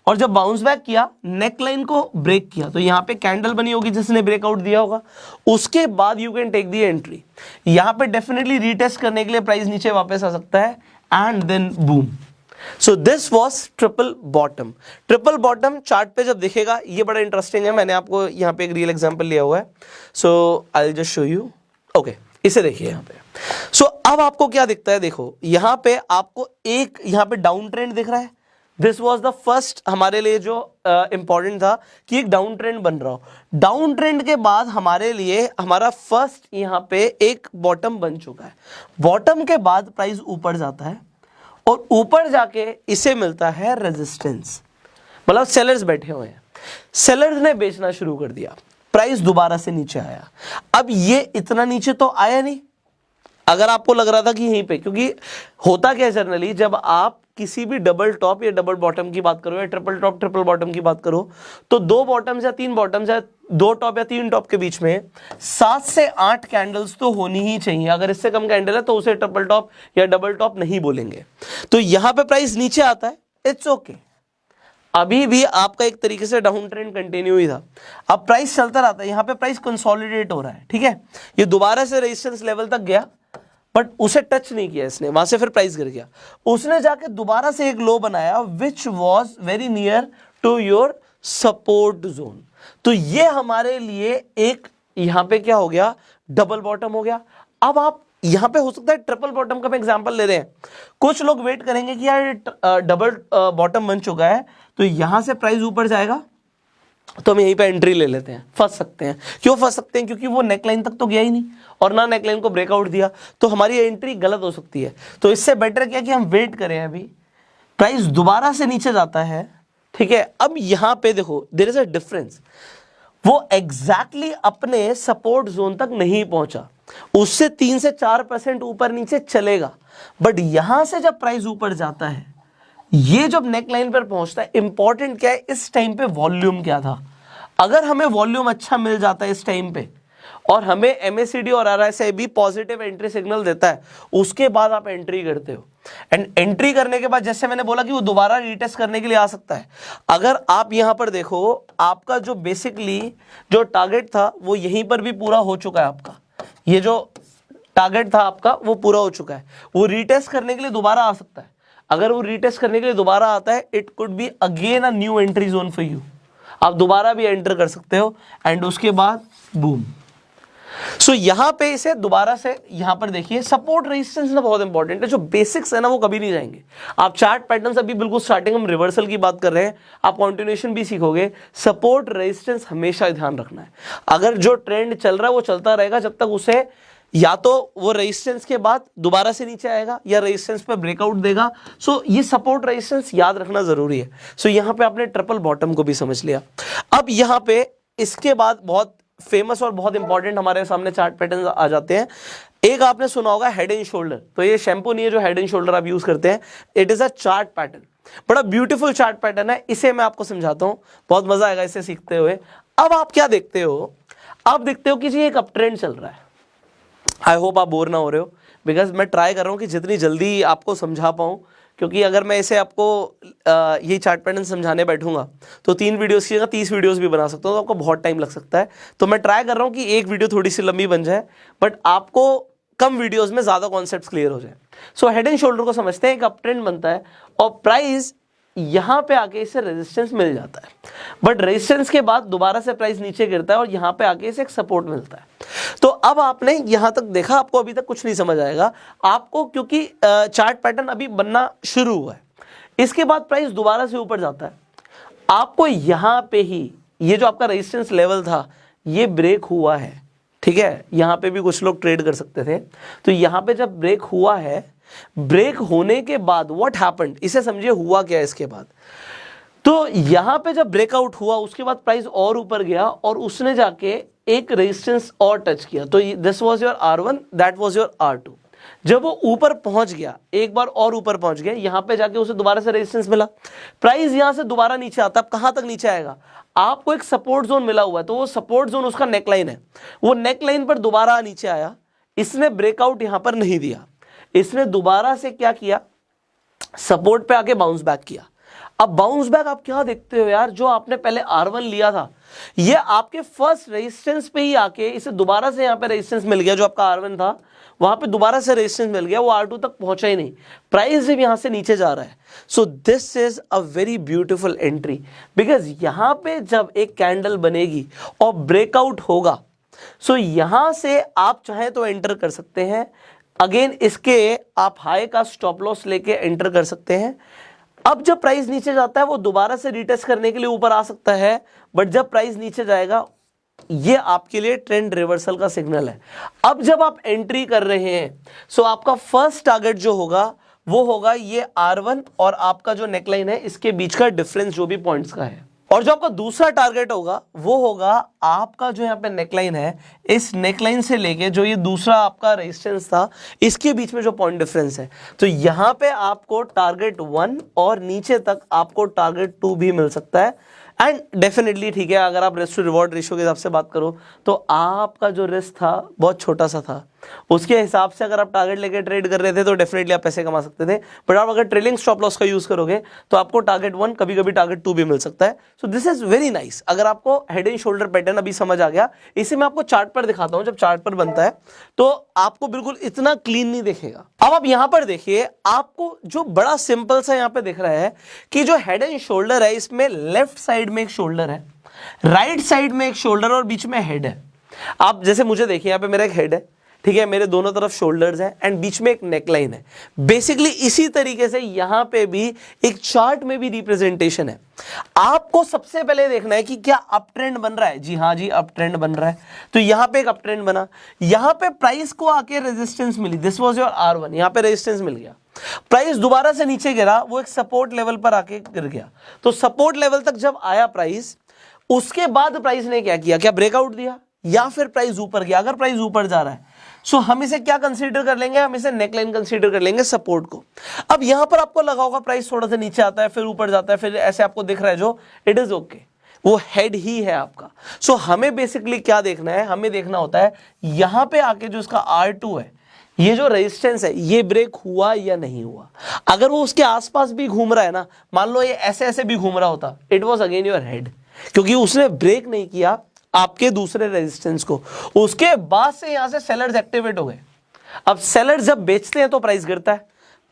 और जब बाउंस बैक किया नेक लाइन को ब्रेक किया, तो यहां पे कैंडल बनी होगी जिसने ब्रेकआउट दिया होगा। उसके बाद you can take the entry. यहां पे डेफिनेटली रीटेस्ट करने के लिए प्राइस नीचे वापस आ सकता है, and then boom. So this was triple bottom. Triple bottom chart पे जब दिखेगा, ये बड़ा इंटरेस्टिंग है। मैंने आपको यहाँ पे एक रियल एग्जांपल लिया हुआ है। So I will just show you. Okay, इसे देखिए यहाँ पे। सो अब आपको क्या दिखता है, देखो यहाँ पे आपको एक यहाँ पे डाउन ट्रेंड दिख रहा है। दिस वॉज द फर्स्ट हमारे लिए जो इंपॉर्टेंट था कि एक डाउन ट्रेंड बन रहा हो। डाउन ट्रेंड के बाद हमारे लिए हमारा फर्स्ट यहाँ पे एक बॉटम बन चुका है। बॉटम के बाद प्राइस ऊपर जाता है, और ऊपर जाके इसे मिलता है रेजिस्टेंस। मतलब सेलर्स बैठे हुए हैं, सेलर्स ने बेचना शुरू कर दिया, प्राइस दोबारा से नीचे आया। अब ये इतना नीचे तो आया नहीं, अगर आपको लग रहा था कि यहीं पे, क्योंकि होता क्या है जनरली, जब आप किसी भी डबल टॉप या डबल बॉटम की बात करो या ट्रिपल टॉप ट्रिपल बॉटम की बात करो, तो 2 बॉटम्स या 3 बॉटम्स या 2 टॉप या 3 टॉप के बीच में 7 से 8 कैंडल्स तो होनी ही चाहिए। अगर इससे कम कैंडल है तो उसे ट्रिपल टॉप या डबल टॉप नहीं बोलेंगे। तो यहां पे प्राइस नीचे आता है, इट्स ओके। अभी भी आपका एक तरीके से डाउन ट्रेंड कंटिन्यू ही था। अब प्राइस चलता रहता है, यहां पे प्राइस कंसोलिडेट हो रहा है, ठीक है। ये दोबारा से रेजिस्टेंस लेवल तक गया, बट उसे टच नहीं किया इसने, वहां से फिर प्राइस गिर गया। उसने जाके दोबारा से एक लो बनाया which was very near to your support zone. तो ये हमारे लिए एक यहां पे क्या हो गया, डबल बॉटम हो गया। अब आप यहां पे हो सकता है ट्रिपल बॉटम का मैं एग्जांपल ले रहे हैं। कुछ लोग वेट करेंगे कि यार डबल बॉटम बन चुका है, तो यहां से प्राइस ऊपर जाएगा तो हम यहीं पे एंट्री ले लेते हैं। फंस सकते हैं। क्यों फंस सकते हैं? क्योंकि वो नेकलाइन तक तो गया ही नहीं और ना नेकलाइन को ब्रेकआउट दिया, तो हमारी एंट्री गलत हो सकती है। तो इससे बेटर क्या कि हम वेट करें। अभी प्राइस दोबारा से नीचे जाता है, ठीक है। अब यहां पे देखो देयर इज अ डिफरेंस, वो एग्जैक्टली अपने सपोर्ट जोन तक नहीं पहुंचा, उससे 3 से 4% ऊपर नीचे चलेगा। बट यहां से जब प्राइस ऊपर जाता है, ये जब नेक लाइन पर पहुंचता है, इंपॉर्टेंट क्या है, इस टाइम पे वॉल्यूम क्या था। अगर हमें वॉल्यूम अच्छा मिल जाता है इस टाइम पे, और हमें एमएसीडी और आरएसआई भी पॉजिटिव एंट्री सिग्नल देता है, उसके बाद आप एंट्री करते हो। एंड एंट्री करने के बाद जैसे मैंने बोला कि वो दोबारा रीटेस्ट करने के लिए आ सकता है। अगर आप यहां पर देखो, आपका जो बेसिकली जो टारगेट था वो यहीं पर भी पूरा हो चुका है। आपका ये जो टारगेट था आपका वो पूरा हो चुका है। वो रीटेस्ट करने के लिए दोबारा आ सकता है। अगर वो रीटेस्ट करने के लिए दोबारा आता है, it could be again a new entry zone for you. आप दोबारा भी एंटर कर सकते हो, एंड उसके बाद बूम। सो यहां पे इसे दोबारा से यहां पर देखिए, सपोर्ट रेजिस्टेंस ना बहुत इंपॉर्टेंट है। जो बेसिक्स है ना वो कभी नहीं जाएंगे। आप चार्ट पैटर्न्स अभी बिल्कुल स्टार्टिंग हम रिवर्सल की बात कर रहे हैं, आप कंटिन्यूएशन भी सीखोगे। सपोर्ट रेजिस्टेंस हमेशा ध्यान रखना है। अगर जो ट्रेंड चल रहा है वो चलता रहेगा जब तक उसे या तो वो रेजिस्टेंस के बाद दोबारा से नीचे आएगा या रेजिस्टेंस पे ब्रेकआउट देगा। सो ये सपोर्ट रेजिस्टेंस याद रखना जरूरी है। सो यहां पे आपने ट्रिपल बॉटम को भी समझ लिया। अब यहां पे इसके बाद बहुत फेमस और बहुत इंपॉर्टेंट हमारे सामने चार्ट पैटर्न आ जाते हैं। एक आपने सुना होगा हेड एंड शोल्डर। तो ये शैम्पू नहीं है जो हेड एंड शोल्डर आप यूज करते हैं, it is a chart pattern. बड़ा ब्यूटीफुल चार्ट पैटर्न है, इसे मैं आपको समझाता हूं, बहुत मजा आएगा इसे सीखते हुए। अब आप क्या देखते हो, आप देखते हो कि जी एक अप ट्रेंड चल रहा है। आई होप आप बोर ना हो रहे हो, बिकॉज मैं ट्राई कर रहा हूँ कि जितनी जल्दी आपको समझा पाऊँ, क्योंकि अगर मैं इसे आपको ये चार्ट पैटर्न समझाने बैठूंगा तो 3 वीडियोस की जगह 30 वीडियोस भी बना सकता हूँ, तो आपको बहुत टाइम लग सकता है। तो मैं ट्राई कर रहा हूँ कि एक वीडियो थोड़ी सी लंबी बन जाए, बट आपको कम वीडियोस में ज़्यादा कॉन्सेप्ट्स क्लियर हो जाए। सो हेड एंड शोल्डर को समझते हैं, एक अप ट्रेंड बनता है और प्राइस यहां पे आके इसे रेजिस्टेंस मिल जाता है, बट रेजिस्टेंस के बाद दोबारा से प्राइस नीचे गिरता है और यहां पे आके इसे एक सपोर्ट मिलता है। तो अब आपने यहां तक देखा, आपको अभी तक कुछ नहीं समझ आएगा आपको, क्योंकि चार्ट पैटर्न अभी बनना शुरू हुआ है। इसके बाद प्राइस दोबारा से ऊपर जाता है, आपको यहां पे ही ये जो आपका रेजिस्टेंस लेवल था ये ब्रेक हुआ है, ठीक है। यहां पे भी कुछ लोग ट्रेड कर सकते थे, तो यहां पे जब ब्रेक हुआ है, ब्रेक होने के बाद व्हाट हैपेंड, इसे समझिए हुआ क्या है इसके बाद। तो यहां पे जब ब्रेकआउट हुआ उसके बाद प्राइस और ऊपर गया और उसने जाके एक रेजिस्टेंस और टच किया, तो this was your R1, that was your R2। जब वो ऊपर पहुंच गया, एक बार और ऊपर पहुंच गया, यहां पे जाके उसे दोबारा से रेजिस्टेंस मिला, प्राइस यहां से दोबारा नीचे आता। अब कहां तक नीचे आएगा, आपको एक सपोर्ट जोन मिला हुआ है, तो वो सपोर्ट जोन उसका नेकलाइन है, वो नेकलाइन पर दोबारा नीचे आया। इसने ब्रेकआउट यहां पर नहीं दिया, इसने दोबारा से क्या किया, सपोर्ट पे आके बाउंस बैक किया। अब बाउंस बैक आप क्या देखते हो यार, जो आपने पहले R1 लिया था ये आपके फर्स्ट रेजिस्टेंस पे ही आके इसे दोबारा से यहां पे रेजिस्टेंस मिल गया, जो आपका R1 था वहां पे दोबारा से रेजिस्टेंस मिल गया, वो R2 तक पहुंचा ही नहीं, प्राइस जब यहां से नीचे जा रहा है। So this is a very beautiful entry, because यहां पे जब एक कैंडल बनेगी और ब्रेकआउट होगा, सो यहां से आप चाहे तो एंटर कर सकते हैं। अगेन इसके आप हाई का स्टॉप लॉस लेके एंटर कर सकते हैं। अब जब प्राइस नीचे जाता है वो दोबारा से रिटेस्ट करने के लिए ऊपर आ सकता है, बट जब प्राइस नीचे जाएगा ये आपके लिए ट्रेंड रिवर्सल का सिग्नल है। अब जब आप एंट्री कर रहे हैं, सो आपका फर्स्ट टारगेट जो होगा वो होगा ये R1 और आपका जो नेकलाइन है इसके बीच का डिफरेंस जो भी पॉइंट्स का है। और जो आपका दूसरा टारगेट होगा वो होगा आपका जो यहाँ पे नेकलाइन है, इस नेकलाइन से लेके जो ये दूसरा आपका रेजिस्टेंस था इसके बीच में जो पॉइंट डिफरेंस है। तो यहाँ पे आपको टारगेट 1 और नीचे तक आपको टारगेट 2 भी मिल सकता है। एंड डेफिनेटली ठीक है, अगर आप रिस्क टू रिवॉर्ड रेशियो के हिसाब से बात करो तो आपका जो रिस्क था बहुत छोटा सा था, उसके हिसाब से अगर आप टारगेट लेके ट्रेड कर रहे थे तो डेफिनेटली आप पैसे कमा सकते थे। बट आप अगर ट्रेलिंग स्टॉप लॉस का यूज करोगे तो आपको टारगेट 1 कभी कभी टारगेट 2 भी मिल सकता है। So this is very nice. अगर आपको हेड एंड शोल्डर पैटर्न अभी समझ आ गया, इसे मैं आपको चार्ट पर दिखाता हूं। जब चार्ट पर बनता है तो आपको बिल्कुल इतना क्लीन नहीं दिखेगा। अब आप यहां पर देखिए, आपको जो बड़ा सिंपल सा यहां पर दिख रहा है कि जो हेड एंड शोल्डर है इसमें लेफ्ट साइड में एक शोल्डर है, राइट साइड में एक शोल्डर और बीच में हेड है। आप जैसे मुझे देखिए, यहां पे मेरा एक हेड है, ठीक है, मेरे दोनों तरफ शोल्डर्स हैं एंड बीच में एक नेकलाइन है। बेसिकली इसी तरीके से यहां पे भी एक चार्ट में भी रिप्रेजेंटेशन है। आपको सबसे पहले देखना है कि क्या अप ट्रेंड बन रहा है। जी हाँ जी, अप ट्रेंड बन रहा है। तो यहां पे एक अप ट्रेंड बना, यहां पे प्राइस को आके रेजिस्टेंस मिली, दिस वाज योर R1, यहां पे रेजिस्टेंस मिल गया, प्राइस दोबारा से नीचे गिरा, वो एक सपोर्ट लेवल पर आके गिर गया। तो सपोर्ट लेवल तक जब आया प्राइस, उसके बाद प्राइस ने क्या किया, क्या ब्रेकआउट दिया या फिर प्राइस ऊपर गया। अगर प्राइस ऊपर जा रहा है सो हम इसे क्या कंसीडर कर लेंगे, हम इसे नेकलाइन कंसीडर कर लेंगे, सपोर्ट को। अब यहां पर आपको लगा होगा प्राइस थोड़ा सा नीचे आता है फिर ऊपर जाता है, फिर ऐसे आपको दिख रहा है, जो इट इज ओके, वो हेड ही है आपका। सो हमें बेसिकली क्या देखना है, हमें देखना होता है यहां पे आके जो इसका R2 है, ये जो रेजिस्टेंस है ये ब्रेक हुआ या नहीं हुआ। अगर वो उसके आसपास भी घूम रहा है ना, मान लो ये ऐसे ऐसे भी घूम रहा होता, it was again your head, क्योंकि उसने ब्रेक नहीं किया आपके दूसरे रेजिस्टेंस को। उसके बाद से यहां से सेलर्स एक्टिवेट हो गए। अब सेलर्स जब बेचते हैं तो प्राइस गिरता है,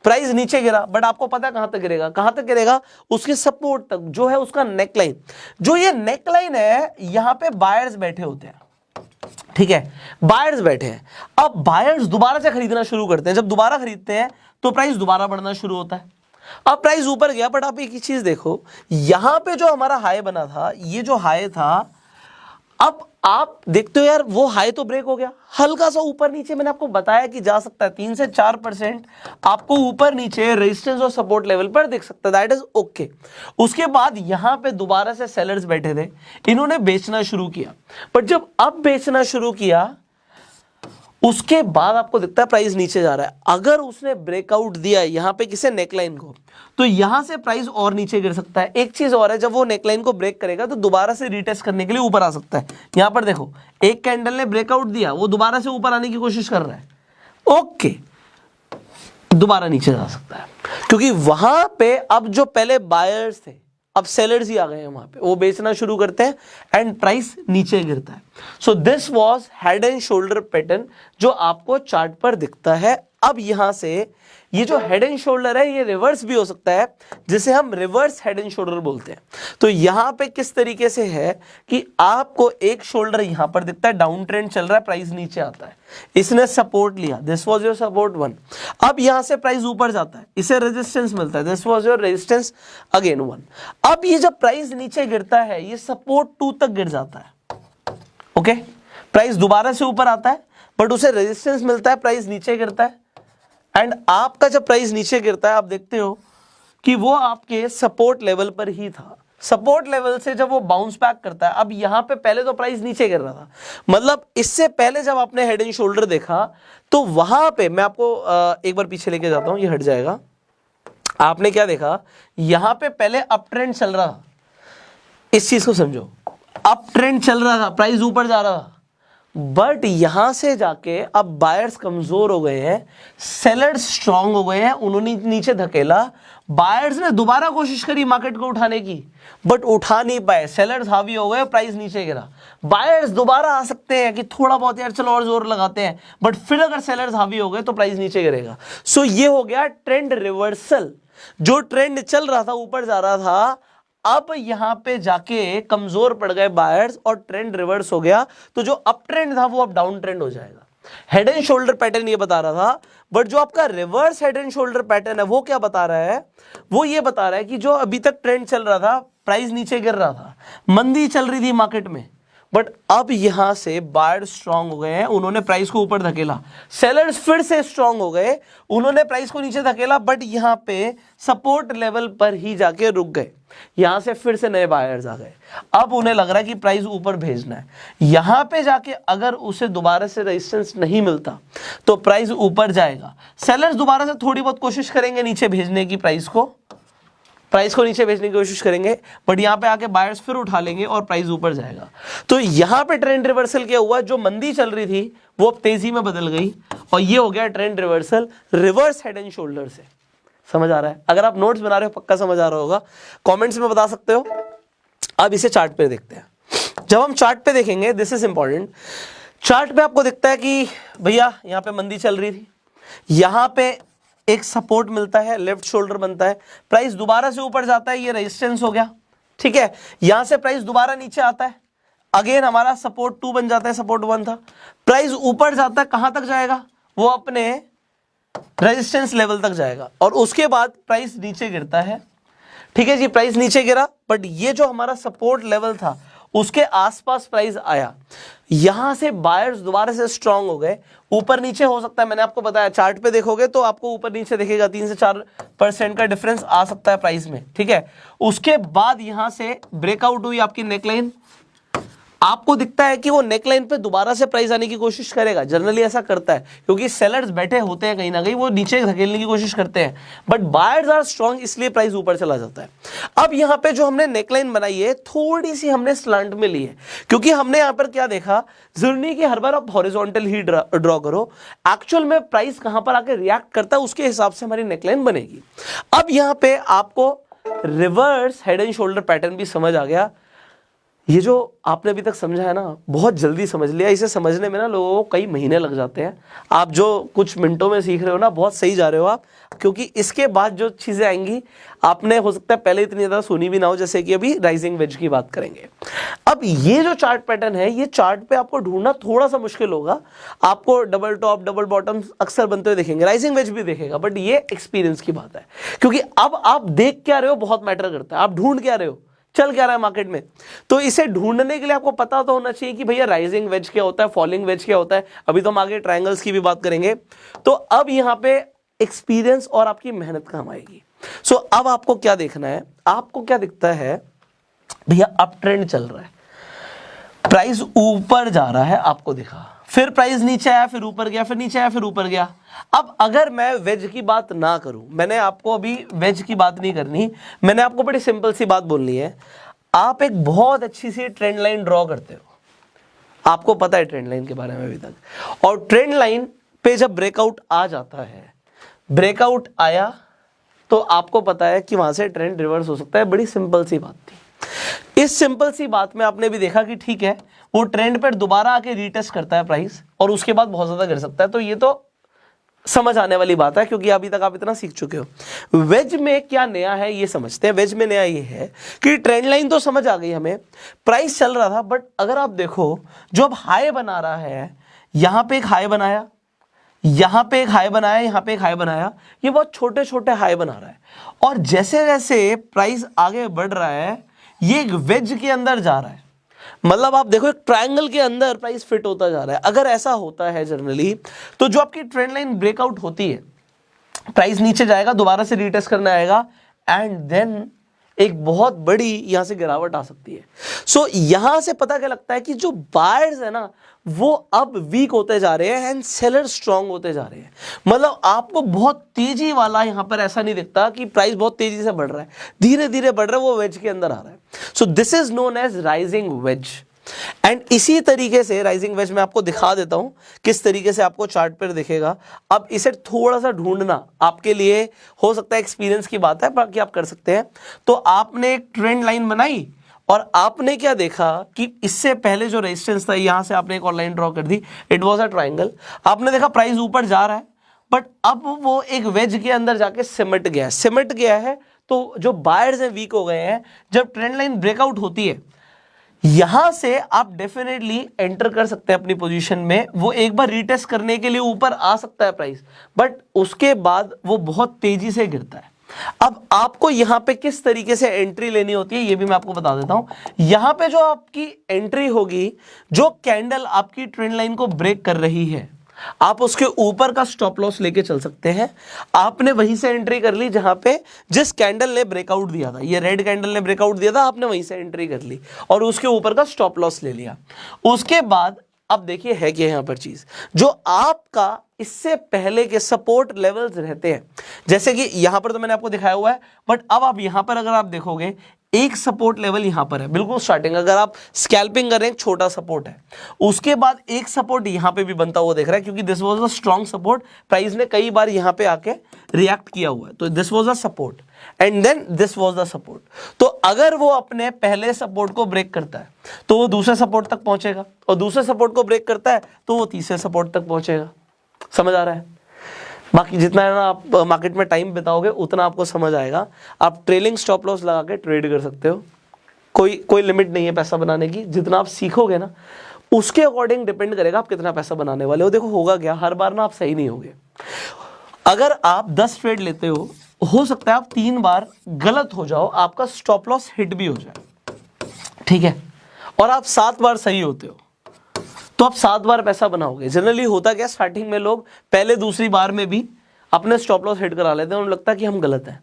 प्राइस नीचे गिरा, बट आपको पता है कहां तक गिरेगा, कहां तक गिरेगा, उसके सपोर्ट तक, जो है उसका नेकलाइन। जो ये नेकलाइन है यहां पे बायर्स बैठे होते हैं, ठीक है, बायर्स बैठे हैं। अब बायर्स दोबारा से खरीदना शुरू करते हैं, जब दोबारा खरीदते हैं तो प्राइस दोबारा बढ़ना शुरू होता है। अब प्राइस ऊपर गया, बट आप एक ही चीज देखो, यहां पे जो हमारा हाई बना था, ये जो हाई था, अब आप देखते हो यार वो हाई तो ब्रेक हो गया, हल्का सा ऊपर नीचे, मैंने आपको बताया कि जा सकता है 3 से 4% आपको ऊपर नीचे रेजिस्टेंस और सपोर्ट लेवल पर दिख सकता है, दैट इज ओके। उसके बाद यहां पे दोबारा से सेलर्स बैठे थे, इन्होंने बेचना शुरू किया, बट जब अब बेचना शुरू किया उसके बाद आपको दिखता है प्राइस नीचे जा रहा है। अगर उसने ब्रेकआउट दिया यहां पे किसे, नेकलाइन को, तो यहां से प्राइस और नीचे गिर सकता है। एक चीज और है, जब वो नेकलाइन को ब्रेक करेगा तो दोबारा से रीटेस्ट करने के लिए ऊपर आ सकता है। यहां पर देखो, एक कैंडल ने ब्रेकआउट दिया, वो दोबारा से ऊपर आने की कोशिश कर रहा है, ओके, दोबारा नीचे जा सकता है, क्योंकि वहां पे अब जो पहले बायर्स थे अब सेलर्स ही आ गए हैं, वहां पे वो बेचना शुरू करते हैं एंड प्राइस नीचे गिरता है। So this was head and shoulder pattern जो आपको चार्ट पर दिखता है अब यहां से ये जो हेड एंड शोल्डर है ये रिवर्स भी हो सकता है, जिसे हम रिवर्स हेड एंड शोल्डर बोलते हैं। तो यहां पे किस तरीके से है कि आपको एक शोल्डर यहां पर दिखता है, डाउन ट्रेंड चल रहा है, प्राइस नीचे आता है, इसने सपोर्ट लिया, दिस वाज योर सपोर्ट 1। अब यहां से प्राइस ऊपर जाता है, इसे रेजिस्टेंस मिलता है, this was your resistance again 1। अब ये जब प्राइस नीचे गिरता है ये सपोर्ट 2 तक गिर जाता है, ओके। प्राइस दोबारा से ऊपर आता है बट उसे रेजिस्टेंस मिलता है, प्राइस नीचे गिरता है। एंड आपका जब प्राइस नीचे गिरता है आप देखते हो कि वो आपके सपोर्ट लेवल पर ही था। सपोर्ट लेवल से जब वो बाउंस बैक करता है, अब यहां पे पहले तो प्राइस नीचे गिर रहा था, मतलब इससे पहले जब आपने हेड एंड शोल्डर देखा तो वहां पे मैं आपको एक बार पीछे लेके जाता हूं, ये हट जाएगा। आपने क्या देखा, यहां पे पहले अप ट्रेंड चल रहा था, इस चीज को समझो, अप ट्रेंड चल रहा था, प्राइस ऊपर जा रहा था, बट यहां से जाके अब बायर्स कमजोर हो गए हैं, सेलर्स स्ट्रांग हो गए हैं, उन्होंने नीचे धकेला, बायर्स ने दोबारा कोशिश करी मार्केट को उठाने की बट उठा नहीं पाए, सेलर्स हावी हो गए, प्राइस नीचे गिरा। बायर्स दोबारा आ सकते हैं कि थोड़ा बहुत यार चलो और जोर लगाते हैं, बट फिर अगर सेलर्स हावी हो गए तो प्राइस नीचे गिरेगा। सो ये हो गया ट्रेंड रिवर्सल, जो ट्रेंड चल रहा था ऊपर जा रहा था, अब यहां पे जाके कमजोर पड़ गए बायर्स और ट्रेंड रिवर्स हो गया, तो जो अप ट्रेंड था वो अब डाउन ट्रेंड हो जाएगा। हेड एंड शोल्डर पैटर्न ये बता रहा था, बट जो आपका reverse head and shoulder pattern है वो क्या बता रहा है, वो ये बता रहा है कि जो अभी तक ट्रेंड चल रहा था, प्राइस नीचे गिर रहा था, मंदी चल रही थी मार्केट में, बट अब यहां से बायर्स स्ट्रांग हो गए हैं, उन्होंने प्राइस को ऊपर धकेला, सेलर्स फिर से स्ट्रांग हो गए, उन्होंने प्राइस को नीचे धकेला, बट यहां पे सपोर्ट लेवल पर ही जाके रुक गए। यहां से फिर से नए बायर्स आ गए, अब उन्हें लग रहा है कि प्राइस ऊपर भेजना है, यहां पे जाके अगर उसे दोबारा से रेजिस्टेंस नहीं मिलता तो प्राइस ऊपर जाएगा, सेलर्स दोबारा से थोड़ी बहुत कोशिश करेंगे नीचे भेजने की, प्राइस को नीचे भेजने की कोशिश करेंगे, बट यहां पे आके बायर्स फिर उठा लेंगे और प्राइस ऊपर जाएगा। तो यहां पे ट्रेंड रिवर्सल क्या हुआ, जो मंदी चल रही थी वो अब तेजी में बदल गई और ये हो गया trend reversal reverse head and shoulder से। समझ आ रहा है? अगर आप नोट्स बना रहे हो पक्का समझ आ रहा होगा, कमेंट्स में बता सकते हो। अब इसे चार्ट पे देखते हैं। जब हम चार्ट पे देखेंगे, दिस इज इंपॉर्टेंट, चार्ट पे आपको दिखता है कि भैया यहां पे मंदी चल रही थी, यहां पे एक सपोर्ट मिलता है, लेफ्ट शोल्डर बनता है, प्राइस दोबारा से ऊपर जाता है, ये रेजिस्टेंस हो गया, ठीक है। यहां से प्राइस दोबारा नीचे आता है, अगेन हमारा सपोर्ट 2 बन जाता है, सपोर्ट 1 था, प्राइस ऊपर जाता है, कहां तक जाएगा, वो अपने रेजिस्टेंस लेवल तक जाएगा और उसके बाद प्राइस नीचे गिरता है, ठीक है जी। प्राइस नीचे गिरा बट ये जो हमारा सपोर्ट लेवल था उसके आसपास प्राइस आया, यहां से बायर्स दोबारा से स्ट्रांग हो गए, ऊपर नीचे हो सकता है, मैंने आपको बताया चार्ट पे देखोगे तो आपको ऊपर नीचे दिखेगा, 3 से 4% का डिफरेंस आ सकता है प्राइस में, ठीक है। उसके बाद यहां से ब्रेकआउट हुई आपकी नेकलाइन, आपको दिखता है कि वो नेकलाइन पे दोबारा से प्राइस आने की कोशिश करेगा, जनरली ऐसा करता है क्योंकि सेलर्स बैठे होते हैं कहीं ना कहीं, वो नीचे धकेलने की कोशिश करते हैं, बट बायर्स आर स्ट्रांग, इसलिए प्राइस ऊपर चला जाता है। अब यहाँ पे जो हमने नेकलाइन बनाई है थोड़ी सी हमने स्लांट में ली है, क्योंकि हमने यहाँ पर क्या देखा, जरूरी नहीं कि हर बार आप हॉरिजॉन्टल ही ड्रॉ करो, एक्चुअल में प्राइस कहां पर आकर रिएक्ट करता है उसके हिसाब से हमारी नेकलाइन बनेगी। अब यहाँ पे आपको reverse head and shoulder pattern भी समझ आ गया। ये जो आपने अभी तक समझा है ना, बहुत जल्दी समझ लिया, इसे समझने में ना लोगों को कई महीने लग जाते हैं। आप जो कुछ मिनटों में सीख रहे हो ना, बहुत सही जा रहे हो आप, क्योंकि इसके बाद जो चीजें आएंगी आपने हो सकता है पहले इतनी ज्यादा सुनी भी ना हो, जैसे कि अभी राइजिंग वेज की बात करेंगे। अब ये जो चार्ट पैटर्न है, ये चार्ट पे आपको ढूंढना थोड़ा सा मुश्किल होगा, आपको डबल टॉप डबल बॉटम अक्सर बनते हुए देखेंगे, राइजिंग वेज भी देखेगा, बट ये एक्सपीरियंस की बात है, क्योंकि अब आप देख क्या रहे हो बहुत मैटर करता है, आप ढूंढ क्या रहे हो, चल क्या रहा है मार्केट में। तो इसे ढूंढने के लिए आपको पता तो होना चाहिए कि भैया राइजिंग वेज क्या होता है, फॉलिंग वेज क्या होता है, अभी तो हम आगे ट्रायंगल्स की भी बात करेंगे। तो अब यहां पे एक्सपीरियंस और आपकी मेहनत काम आएगी। सो अब आपको क्या देखना है, आपको क्या दिखता है, भैया अप ट्रेंड चल रहा है, प्राइस ऊपर जा रहा है, आपको दिखा, फिर प्राइस नीचे आया, फिर ऊपर गया, फिर नीचे आया, फिर ऊपर गया। अब अगर मैं वेज की बात ना करूं, मैंने आपको अभी वेज की बात नहीं करनी, मैंने आपको बड़ी सिंपल सी बात बोलनी है, आप एक बहुत अच्छी सी ट्रेंड लाइन ड्रॉ करते हो, आपको पता है ट्रेंड लाइन के बारे में अभी तक, और ट्रेंड लाइन पे जब ब्रेकआउट आ जाता है, ब्रेकआउट आया तो आपको पता है कि वहां से ट्रेंड रिवर्स हो सकता है। बड़ी सिंपल सी बात थी। इस सिंपल सी बात में आपने भी देखा कि ठीक है, वो ट्रेंड पर दोबारा आके रीटेस्ट करता है प्राइस और उसके बाद बहुत ज्यादा गिर सकता है। तो ये तो समझ आने वाली बात है क्योंकि अभी तक आप इतना सीख चुके हो। वेज में क्या नया है ये समझते हैं। वेज में नया ये है कि ट्रेंड लाइन तो समझ आ गई हमें, प्राइस चल रहा था, बट अगर आप देखो जो अब हाई बना रहा है, यहां पे एक हाई बनाया, यहां पे एक हाई बनाया, यहां पे एक हाई बनाया, ये बहुत छोटे छोटे हाई बना रहा है और जैसे जैसे प्राइस आगे बढ़ रहा है ये एक वेज के अंदर जा रहा है। मतलब आप देखो एक ट्रायंगल के अंदर प्राइस फिट होता जा रहा है। अगर ऐसा होता है जनरली तो जो आपकी ट्रेंड लाइन ब्रेकआउट होती है, प्राइस नीचे जाएगा, दोबारा से रीटेस्ट करने आएगा एंड देन एक बहुत बड़ी यहां से गिरावट आ सकती है। सो यहां से पता क्या लगता है कि जो बायर्स है ना वो अब वीक होते जा रहे हैं एंड सेलर स्ट्रांग होते जा रहे हैं। मतलब आपको बहुत तेजी वाला यहां पर ऐसा नहीं दिखता कि प्राइस बहुत तेजी से बढ़ रहा है, धीरे धीरे बढ़ रहा है, वो वेज के अंदर आ रहा है। So this is known as rising wedge. And इसी तरीके से राइजिंग वेज में आपको दिखा देता हूं किस तरीके से आपको चार्ट पर दिखेगा। अब इसे थोड़ा सा ढूंढना आपके लिए हो सकता है एक्सपीरियंस की बात है, बाकी आप कर सकते हैं। तो आपने एक ट्रेंड लाइन बनाई और आपने क्या देखा कि इससे पहले जो रेजिस्टेंस था यहां से आपने एक और लाइन ड्रॉ कर दी, इट वाज अ ट्रायंगल। आपने देखा प्राइस ऊपर जा रहा है बट अब वो एक वेज के अंदर जाके सिमट गया है। तो जो बायर्स हैं वीक हो गए हैं। जब ट्रेंड लाइन ब्रेकआउट होती है यहां से आप डेफिनेटली एंटर कर सकते हैं अपनी पोजीशन में। वो एक बार रीटेस्ट करने के लिए ऊपर आ सकता है प्राइस, बट उसके बाद वो बहुत तेजी से गिरता है। अब आपको यहां पे किस तरीके से एंट्री लेनी होती है ये भी मैं आपको बता देता हूं। यहां पे जो आपकी एंट्री होगी, जो कैंडल आपकी ट्रेंड लाइन को ब्रेक कर रही है, आप उसके ऊपर का स्टॉप लॉस लेके चल सकते हैं। आपने वहीं से एंट्री कर ली जहां पे जिस कैंडल ने ब्रेकआउट दिया था, ये रेड कैंडल ने ब्रेकआउट दिया था, आपने वहीं से एंट्री कर ली और उसके ऊपर का स्टॉप लॉस ले लिया। उसके बाद अब देखिए है क्या यहां पर चीज, जो आपका इससे पहले के सपोर्ट लेवल्स रहते हैं, जैसे कि यहां पर तो मैंने आपको दिखाया हुआ है, बट अब आप यहां पर अगर आप देखोगे एक सपोर्ट लेवल यहां पर है बिल्कुल स्टार्टिंग, अगर आप स्कैल्पिंग कर रहे हैं छोटा सपोर्ट है। उसके बाद एक सपोर्ट यहां पे भी बनता हुआ दिख रहा है क्योंकि this was a strong support, price ने कई बार यहां पे आके रिएक्ट किया हुआ है। तो this was a support and then this was the support. तो अगर वो अपने पहले सपोर्ट को ब्रेक करता है तो वो दूसरे सपोर्ट तक पहुंचेगा और दूसरे सपोर्ट को ब्रेक करता है तो वो तीसरे सपोर्ट तक पहुंचेगा। समझ आ रहा है? बाकी जितना है ना आप मार्केट में टाइम बिताओगे उतना आपको समझ आएगा। आप ट्रेलिंग स्टॉप लॉस लगा के ट्रेड कर सकते हो, कोई लिमिट नहीं है पैसा बनाने की। जितना आप सीखोगे ना उसके अकॉर्डिंग डिपेंड करेगा आप कितना पैसा बनाने वाले हो। देखो होगा क्या, हर बार ना आप सही नहीं होगे। अगर आप 10 ट्रेड लेते हो सकता है आप 3 बार गलत हो जाओ, आपका स्टॉप लॉस हिट भी हो जाए, ठीक है, और आप 7 बार सही होते हो तो आप 7 बार पैसा बनाओगे। जनरली होता क्या, स्टार्टिंग में लोग पहले दूसरी बार में भी अपने स्टॉप लॉस हिट करा लेते हैं, उन्हें लगता है कि हम गलत हैं।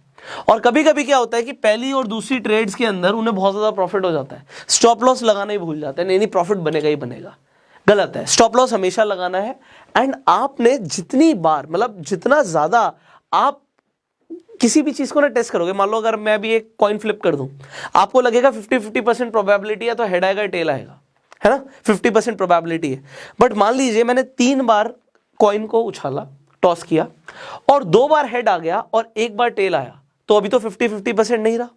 और कभी कभी क्या होता है कि पहली और दूसरी ट्रेड्स के अंदर उन्हें बहुत ज्यादा प्रॉफिट हो जाता है, स्टॉप लॉस लगाना ही भूल जाते हैं। नहीं प्रॉफिट बनेगा ही बनेगा, गलत है। स्टॉप लॉस हमेशा लगाना है। एंड आपने जितनी बार मतलब जितना ज्यादा आप किसी भी चीज को ना टेस्ट करोगे, मान लो अगर मैं भी एक कॉइन फ्लिप कर दूं, आपको लगेगा 50-50% प्रोबेबिलिटी है तो हेड आएगा टेल आएगा, है ना, 50% प्रोबेबिलिटी है। बट मान लीजिए मैंने 3 बार कॉइन को उछाला, टॉस किया और 2 बार हेड आ गया और 1 बार टेल आया, तो अभी तो 50-50% नहीं रहा।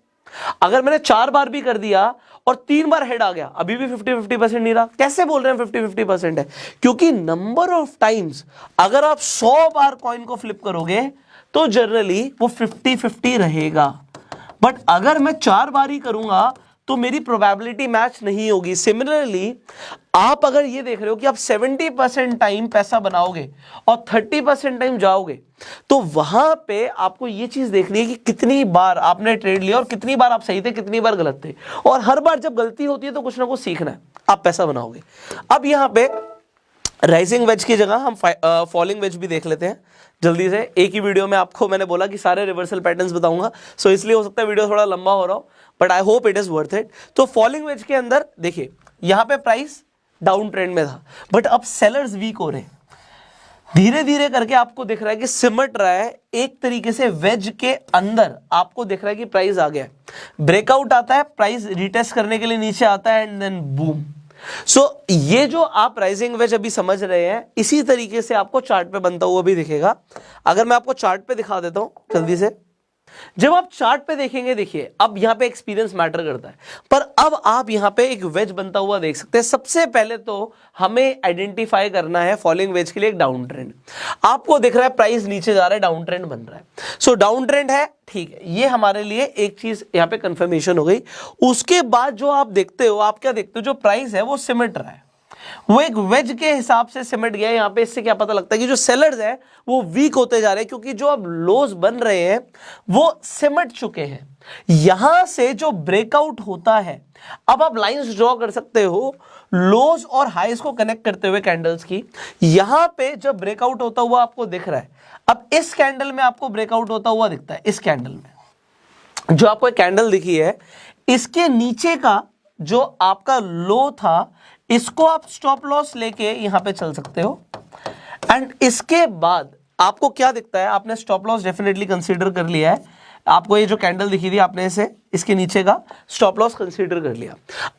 अगर मैंने 4 बार भी कर दिया और 3 बार हेड आ गया, अभी भी 50-50% नहीं रहा। कैसे बोल रहे हैं 50-50% है? क्योंकि नंबर ऑफ टाइम्स अगर आप 100 बार कॉइन को फ्लिप करोगे तो जनरली वो 50-50 रहेगा। बट अगर मैं 4 बार ही करूंगा तो मेरी प्रोबेबिलिटी मैच नहीं होगी। सिमिलरली आप अगर ये देख रहे हो कि आप 70% टाइम पैसा बनाओगे और 30% टाइम जाओगे, तो वहां पे आपको ये चीज देखनी है कि कितनी बार आपने ट्रेड लिया और कितनी बार आप सही थे, कितनी बार गलत थे। और हर बार जब गलती होती है तो कुछ ना कुछ सीखना है, आप पैसा बनाओगे। अब यहां पे राइजिंग वेज की जगह हम फॉलिंग वेज भी देख लेते हैं जल्दी से। एक ही वीडियो में आपको मैंने बोला कि सारे रिवर्सल पैटर्न्स बताऊंगा, सो इसलिए हो सकता है वीडियो थोड़ा लंबा हो रहा हो, but I hope it is worth it. तो फॉलिंग वेज के अंदर देखिए यहां पे प्राइस डाउन ट्रेंड में था, बट अब सेलर्स वीक हो रहे हैं, धीरे धीरे करके आपको दिख रहा है कि सिमट रहा है एक तरीके से वेज के अंदर। आपको दिख रहा है कि प्राइस आ गया, ब्रेकआउट आता है, प्राइस रिटेस्ट करने के लिए नीचे आता है एंड देन बूम। सो ये जो आप राइजिंग वेज अभी समझ रहे हैं, इसी तरीके से आपको चार्ट पे बनता हुआ भी दिखेगा। अगर मैं आपको चार्ट पे दिखा देता हूं जल्दी से, जब आप चार्ट पे देखेंगे, देखिए अब यहां पे एक्सपीरियंस मैटर करता है, पर अब आप यहां पे एक वेज बनता हुआ देख सकते हैं। सबसे पहले तो हमें आइडेंटिफाई करना है फॉलोइंग वेज के लिए एक डाउन ट्रेंड। आपको दिख रहा है प्राइस नीचे जा रहा है, डाउन ट्रेंड बन रहा है। सो डाउन ट्रेंड है, ठीक है, ये हमारे लिए एक चीज यहां पे कंफर्मेशन हो गई। उसके बाद जो आप देखते हो, आप क्या देखते हो, जो प्राइस है वो सिमट रहा है, वो एक वेज के हिसाब से सिमट गया है। यहां पे इससे क्या पता लगता है कि जो सेलर्स है वो वीक होते जा रहे हैं, क्योंकि जो अब लोज बन रहे हैं वो सिमट चुके हैं। यहां से जो ब्रेकआउट होता है, अब आप लाइंस ड्रॉ कर सकते हो लोज और हाईज को कनेक्ट करते हुए कैंडल्स की। यहां पे जब ब्रेकआउट होता हुआ आपको दिख रहा है, अब इस कैंडल में आपको ब्रेकआउट होता हुआ दिखता है। इस कैंडल में जो आपको एक कैंडल दिखी है, इसके नीचे का जो आपका लो था, इसको आप स्टॉप लॉस लेके यहां पे चल सकते हो। एंड इसके बाद आपको क्या दिखता है, आपने स्टॉप लॉस डेफिनेटली कंसीडर कर लिया है। आपको ये जो कैंडल दिखी थी, आपने इसे इसके नीचे का स्टॉप लॉस कंसीडर कर लिया।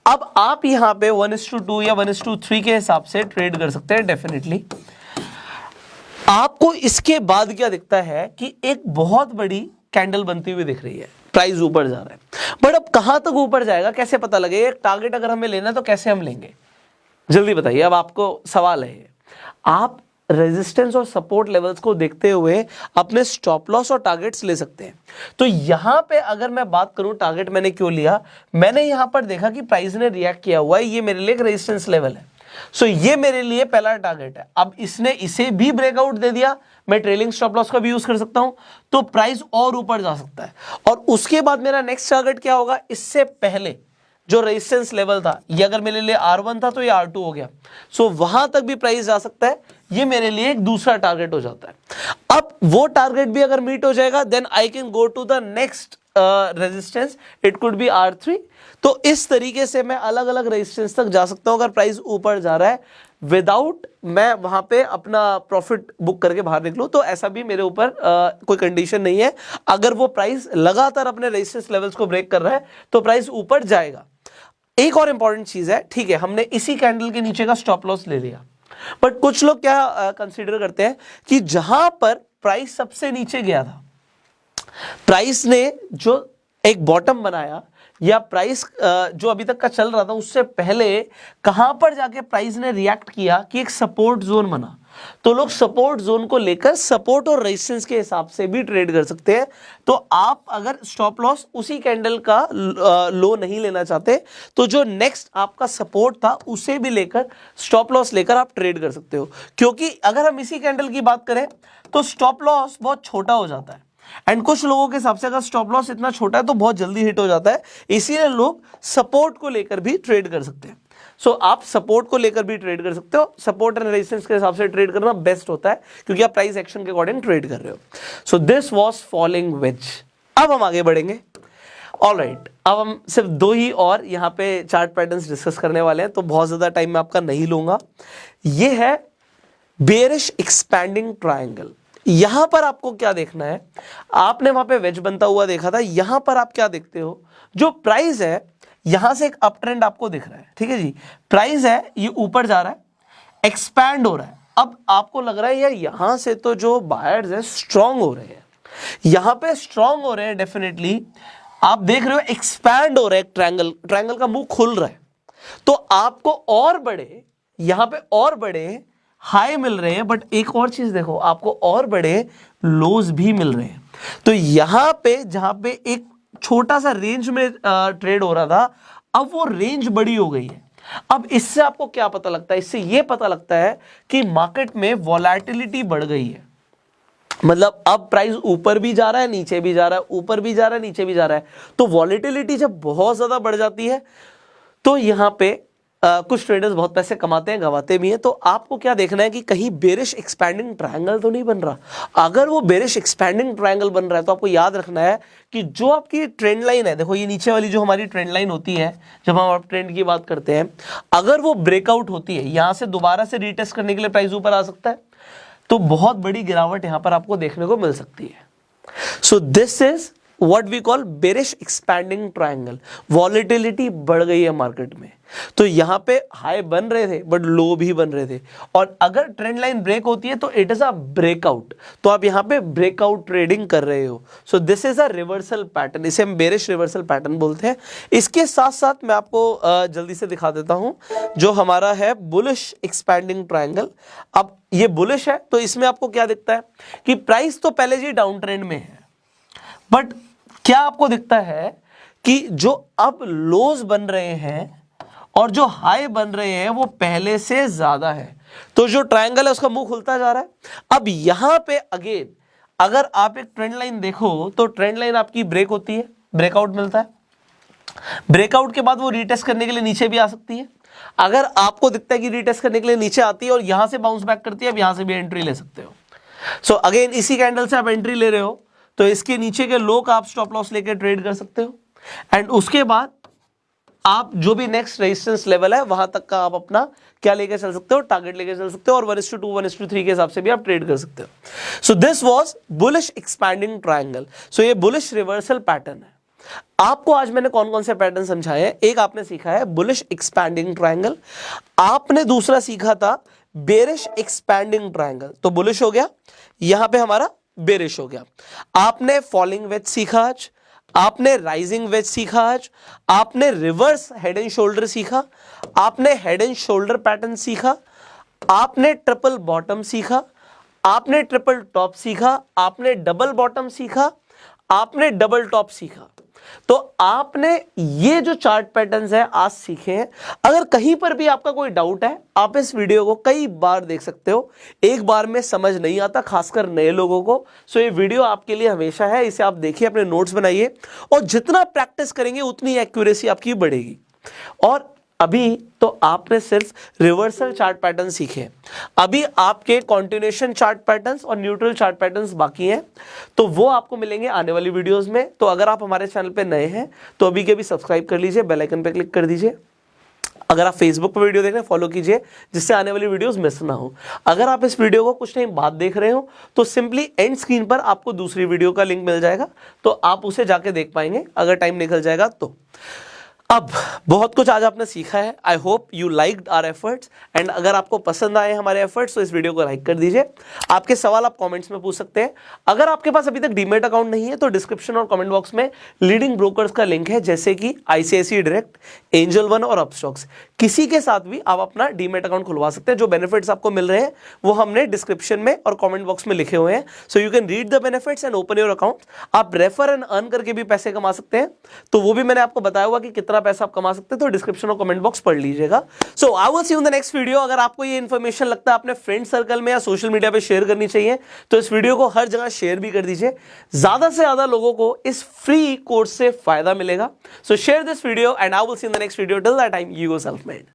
अब आप यहां पे 1:2 या 1:3 के हिसाब से ट्रेड कर सकते हैं डेफिनेटली। आपको इसके बाद क्या दिखता है कि एक बहुत बड़ी कैंडल बनती हुई दिख रही है, प्राइस ऊपर जा रहा है। बट अब कहां तक ऊपर जाएगा, कैसे पता लगे? एक टारगेट अगर हमें लेना है तो कैसे हम लेंगे, जल्दी बताइए। अब आपको सवाल है, आप रेजिस्टेंस और सपोर्ट लेवल्स को देखते हुए अपने स्टॉप लॉस और टारगेट्स ले सकते हैं। तो यहां पे अगर मैं बात करूं टारगेट मैंने क्यों लिया, मैंने यहां पर देखा कि प्राइस ने रिएक्ट किया हुआ है, ये मेरे लिए एक रेजिस्टेंस लेवल है। सो ये मेरे लिए पहला टारगेट है। अब इसने इसे भी ब्रेकआउट दे दिया, मैं ट्रेलिंग स्टॉप लॉस का भी यूज कर सकता हूं, तो प्राइस और ऊपर जा सकता है। और उसके बाद मेरा नेक्स्ट टारगेट क्या होगा, इससे पहले जो रेजिस्टेंस लेवल था, ये अगर मेरे लिए R1 था तो ये R2 हो गया। सो वहां तक भी प्राइस जा सकता है, ये मेरे लिए एक दूसरा टारगेट हो जाता है। अब वो टारगेट भी अगर मीट हो जाएगा, then I can go to the next resistance, it could be R3। तो इस तरीके से मैं अलग अलग रेजिस्टेंस तक जा सकता हूं अगर प्राइस ऊपर जा रहा है, विदाउट मैं वहां पे अपना प्रॉफिट बुक करके बाहर निकलूं। तो ऐसा भी मेरे ऊपर कोई कंडीशन नहीं है। अगर वो प्राइस लगातार अपने रेजिस्टेंस लेवल्स को ब्रेक कर रहा है तो प्राइस ऊपर जाएगा। एक और इंपॉर्टेंट चीज है, ठीक है, हमने इसी कैंडल के नीचे का स्टॉप लॉस ले लिया, बट कुछ लोग क्या कंसीडर करते हैं कि जहां पर प्राइस सबसे नीचे गया था, प्राइस ने जो एक बॉटम बनाया, या प्राइस जो अभी तक का चल रहा था उससे पहले कहां पर जाके प्राइस ने रिएक्ट किया कि एक सपोर्ट जोन बना, तो लोग सपोर्ट जोन को लेकर सपोर्ट और रेजिस्टेंस के हिसाब से भी ट्रेड कर सकते हैं। तो आप अगर स्टॉप लॉस उसी कैंडल का लो नहीं लेना चाहते, तो जो नेक्स्ट आपका सपोर्ट था उसे भी लेकर स्टॉप लॉस लेकर आप ट्रेड कर सकते हो। क्योंकि अगर हम इसी कैंडल की बात करें तो स्टॉप लॉस बहुत छोटा हो जाता है, एंड कुछ लोगों के हिसाब से अगर स्टॉप लॉस इतना छोटा है तो बहुत जल्दी हिट हो जाता है, इसीलिए लोग सपोर्ट को लेकर भी ट्रेड कर सकते हैं। सो आप सपोर्ट को लेकर भी ट्रेड कर सकते हो। सपोर्ट एंड रेजिस्टेंस के हिसाब से ट्रेड करना बेस्ट होता है, क्योंकि आप प्राइस एक्शन के अकॉर्डिंग ट्रेड कर रहे हो। So this was falling veg. अब हम आगे बढ़ेंगे। ऑलराइट, अब हम सिर्फ 2 ही और यहाँ पे चार्ट पैटर्न्स डिस्कस करने वाले हैं, तो बहुत ज्यादा टाइम मैं आपका नहीं लूंगा। ये है बेयरिश एक्सपैंडिंग ट्रायंगल। यहां पर आपको क्या देखना है, आपने वहां पे वेज बनता हुआ देखा था, यहां पर आप क्या देखते हो, जो प्राइस है यहां से एक अप ट्रेंड आपको दिख रहा है, ठीक है जी, प्राइस है ये ऊपर जा रहा है, एक्सपैंड हो रहा है। अब आपको लग रहा है यार यहां से तो जो बायर्स है स्ट्रांग हो रहे हैं, यहां पे स्ट्रांग हो रहे हैं डेफिनेटली। आप देख रहे हो एक्सपैंड हो रहा है, ट्रायंगल का मुंह खुल रहा है, तो आपको और बड़े यहां पे और बड़े हाई मिल रहे हैं। बट एक और चीज देखो, आपको और बड़े लोज भी मिल रहे हैं। तो यहां पे जहां पे एक छोटा सा रेंज में ट्रेड हो रहा था, अब वो रेंज बड़ी हो गई है। अब इससे आपको क्या पता लगता है, इससे ये पता लगता है कि मार्केट में वॉलेटिलिटी बढ़ गई है। मतलब अब प्राइस ऊपर भी जा रहा है, नीचे भी जा रहा है, ऊपर भी जा रहा है, नीचे भी जा रहा है। तो वॉलेटिलिटी जब बहुत ज्यादा बढ़ जाती है तो यहां पे कुछ ट्रेडर्स बहुत पैसे कमाते हैं, गंवाते भी हैं। तो आपको क्या देखना है कि कहीं बेरिश एक्सपैंडिंग ट्रायंगल तो नहीं बन रहा। अगर वो बेरिश एक्सपैंडिंग ट्रायंगल बन रहा है तो आपको याद रखना है कि जो आपकी ट्रेंड लाइन है, देखो ये नीचे वाली जो हमारी ट्रेंड लाइन होती है जब हम अप ट्रेंड की बात करते हैं, अगर वो ब्रेकआउट होती है, यहां से दोबारा से रीटेस्ट करने के लिए प्राइस ऊपर आ सकता है, तो बहुत बड़ी गिरावट यहां पर आपको देखने को मिल सकती है। So this is what we call bearish expanding triangle, volatility बढ़ गई है मार्केट में। तो यहां पे हाई बन रहे थे बट लो भी बन रहे थे, और अगर ट्रेंड लाइन ब्रेक होती है तो इट इज अ ब्रेकआउट, तो आप यहां पे ब्रेकआउट ट्रेडिंग कर रहे हो। So this is a reversal pattern, इसे हम बेरिश रिवर्सल पैटर्न बोलते हैं। इसके साथ साथ मैं आपको जल्दी से दिखा देता हूं जो हमारा है बुलिश एक्सपैंडिंग ट्रायंगल। अब ये बुलिश है तो इसमें आपको क्या दिखता है कि प्राइस तो पहले जी डाउन ट्रेंड में है, बट क्या आपको दिखता है कि जो अब लोज बन रहे हैं और जो हाई बन रहे हैं वो पहले से ज्यादा है, तो जो ट्रायंगल है उसका मुंह खुलता जा रहा है। अब यहां पे अगेन अगर आप एक ट्रेंड लाइन देखो तो ट्रेंड लाइन आपकी ब्रेक होती है, ब्रेकआउट मिलता है, ब्रेकआउट के बाद वो रीटेस्ट करने के लिए नीचे भी आ सकती है। अगर आपको दिखता है कि रीटेस्ट करने के लिए नीचे आती है और यहां से बाउंस बैक करती है, अब यहां से भी एंट्री ले सकते हो। सो अगेन इसी कैंडल से आप एंट्री ले रहे हो तो इसके नीचे के लो का आप स्टॉप लॉस लेके ट्रेड कर सकते हो, एंड उसके बाद आप जो भी नेक्स्ट रेजिस्टेंस लेवल है वहां तक का आप अपना क्या लेके चल सकते हो, टारगेट लेके चल सकते हो, और 1:2 1:3 के हिसाब से भी आप ट्रेड कर सकते हो। So this was bullish expanding triangle. So ये बुलिश रिवर्सल पैटर्न है। आपको आज मैंने कौन कौन से पैटर्न समझाए हैं? एक आपने सीखा है बुलिश एक्सपैंडिंग ट्रायंगल, आपने दूसरा सीखा था बेरिश एक्सपैंडिंग ट्रायंगल, तो बुलिश हो गया, यहां पे हमारा बेरिश हो गया। आपने फॉलिंग वेज सीखा आज, आपने राइजिंग वेज सीखा आज, आपने रिवर्स हेड एंड शोल्डर सीखा, आपने हेड एंड शोल्डर पैटर्न सीखा, आपने ट्रिपल बॉटम सीखा, आपने ट्रिपल टॉप सीखा, आपने डबल बॉटम सीखा, आपने डबल टॉप सीखा। तो आपने ये जो चार्ट पैटर्न्स है आज सीखे हैं। अगर कहीं पर भी आपका कोई डाउट है आप इस वीडियो को कई बार देख सकते हो, एक बार में समझ नहीं आता खासकर नए लोगों को। सो ये वीडियो आपके लिए हमेशा है, इसे आप देखिए, अपने नोट्स बनाइए, और जितना प्रैक्टिस करेंगे उतनी एक्यूरेसी आपकी बढ़ेगी। और अभी तो आपने सिर्फ रिवर्सल चार्ट पैटर्न सीखे, अभी आपके कॉन्टिन्यूएशन चार्ट पैटर्न्स और न्यूट्रल चार्ट पैटर्न्स बाकी हैं, तो वो आपको मिलेंगे आने वाली वीडियोस में। तो अगर आप हमारे चैनल पे नए हैं तो अभी के भी सब्सक्राइब कर लीजिए, बेल आइकन पे क्लिक कर दीजिए। अगर आप फेसबुक पर वीडियो देख रहे हैं फॉलो कीजिए जिससे आने वाली वीडियोस मिस ना हो। अगर आप इस वीडियो को कुछ टाइम बाद देख रहे हो तो सिंपली एंड स्क्रीन पर आपको दूसरी वीडियो का लिंक मिल जाएगा, तो आप उसे जाके देख पाएंगे अगर टाइम निकल जाएगा तो। अब बहुत कुछ आज आपने सीखा है, I hope you liked our efforts, and अगर आपको पसंद आए हमारे एफर्ट्स तो इस वीडियो को लाइक कर दीजिए। आपके सवाल आप कमेंट्स में पूछ सकते हैं। अगर आपके पास अभी तक डीमैट अकाउंट नहीं है तो डिस्क्रिप्शन और कमेंट बॉक्स में लीडिंग ब्रोकर्स का लिंक है, जैसे कि ICICI डायरेक्ट, एंजल वन और अपस्टॉक्स। किसी के साथ भी आप अपना डीमैट अकाउंट खुलवा सकते हैं। जो बेनिफिट्स आपको मिल रहे हैं वो हमने डिस्क्रिप्शन में और कमेंट बॉक्स में लिखे हुए हैं, so you can read the benefits and open your account. आप रेफर एंड अर्न करके भी पैसे कमा सकते हैं, तो वो भी मैंने आपको बताया हुआ कि कितना पैसा आप कमा सकते हैं, तो डिस्क्रिप्शन और कमेंट बॉक्स पढ़ लीजिएगा। So I will see you in the next video. अगर आपको ये इंफॉर्मेशन लगता है अपने फ्रेंड सर्कल में या सोशल मीडिया पे शेयर करनी चाहिए तो इस वीडियो को हर जगह शेयर भी कर दीजिए, ज्यादा से ज्यादा लोगों को इस फ्री कोर्स से फायदा मिलेगा। सो share this video and I will see you in the next video. Till that time you go self made.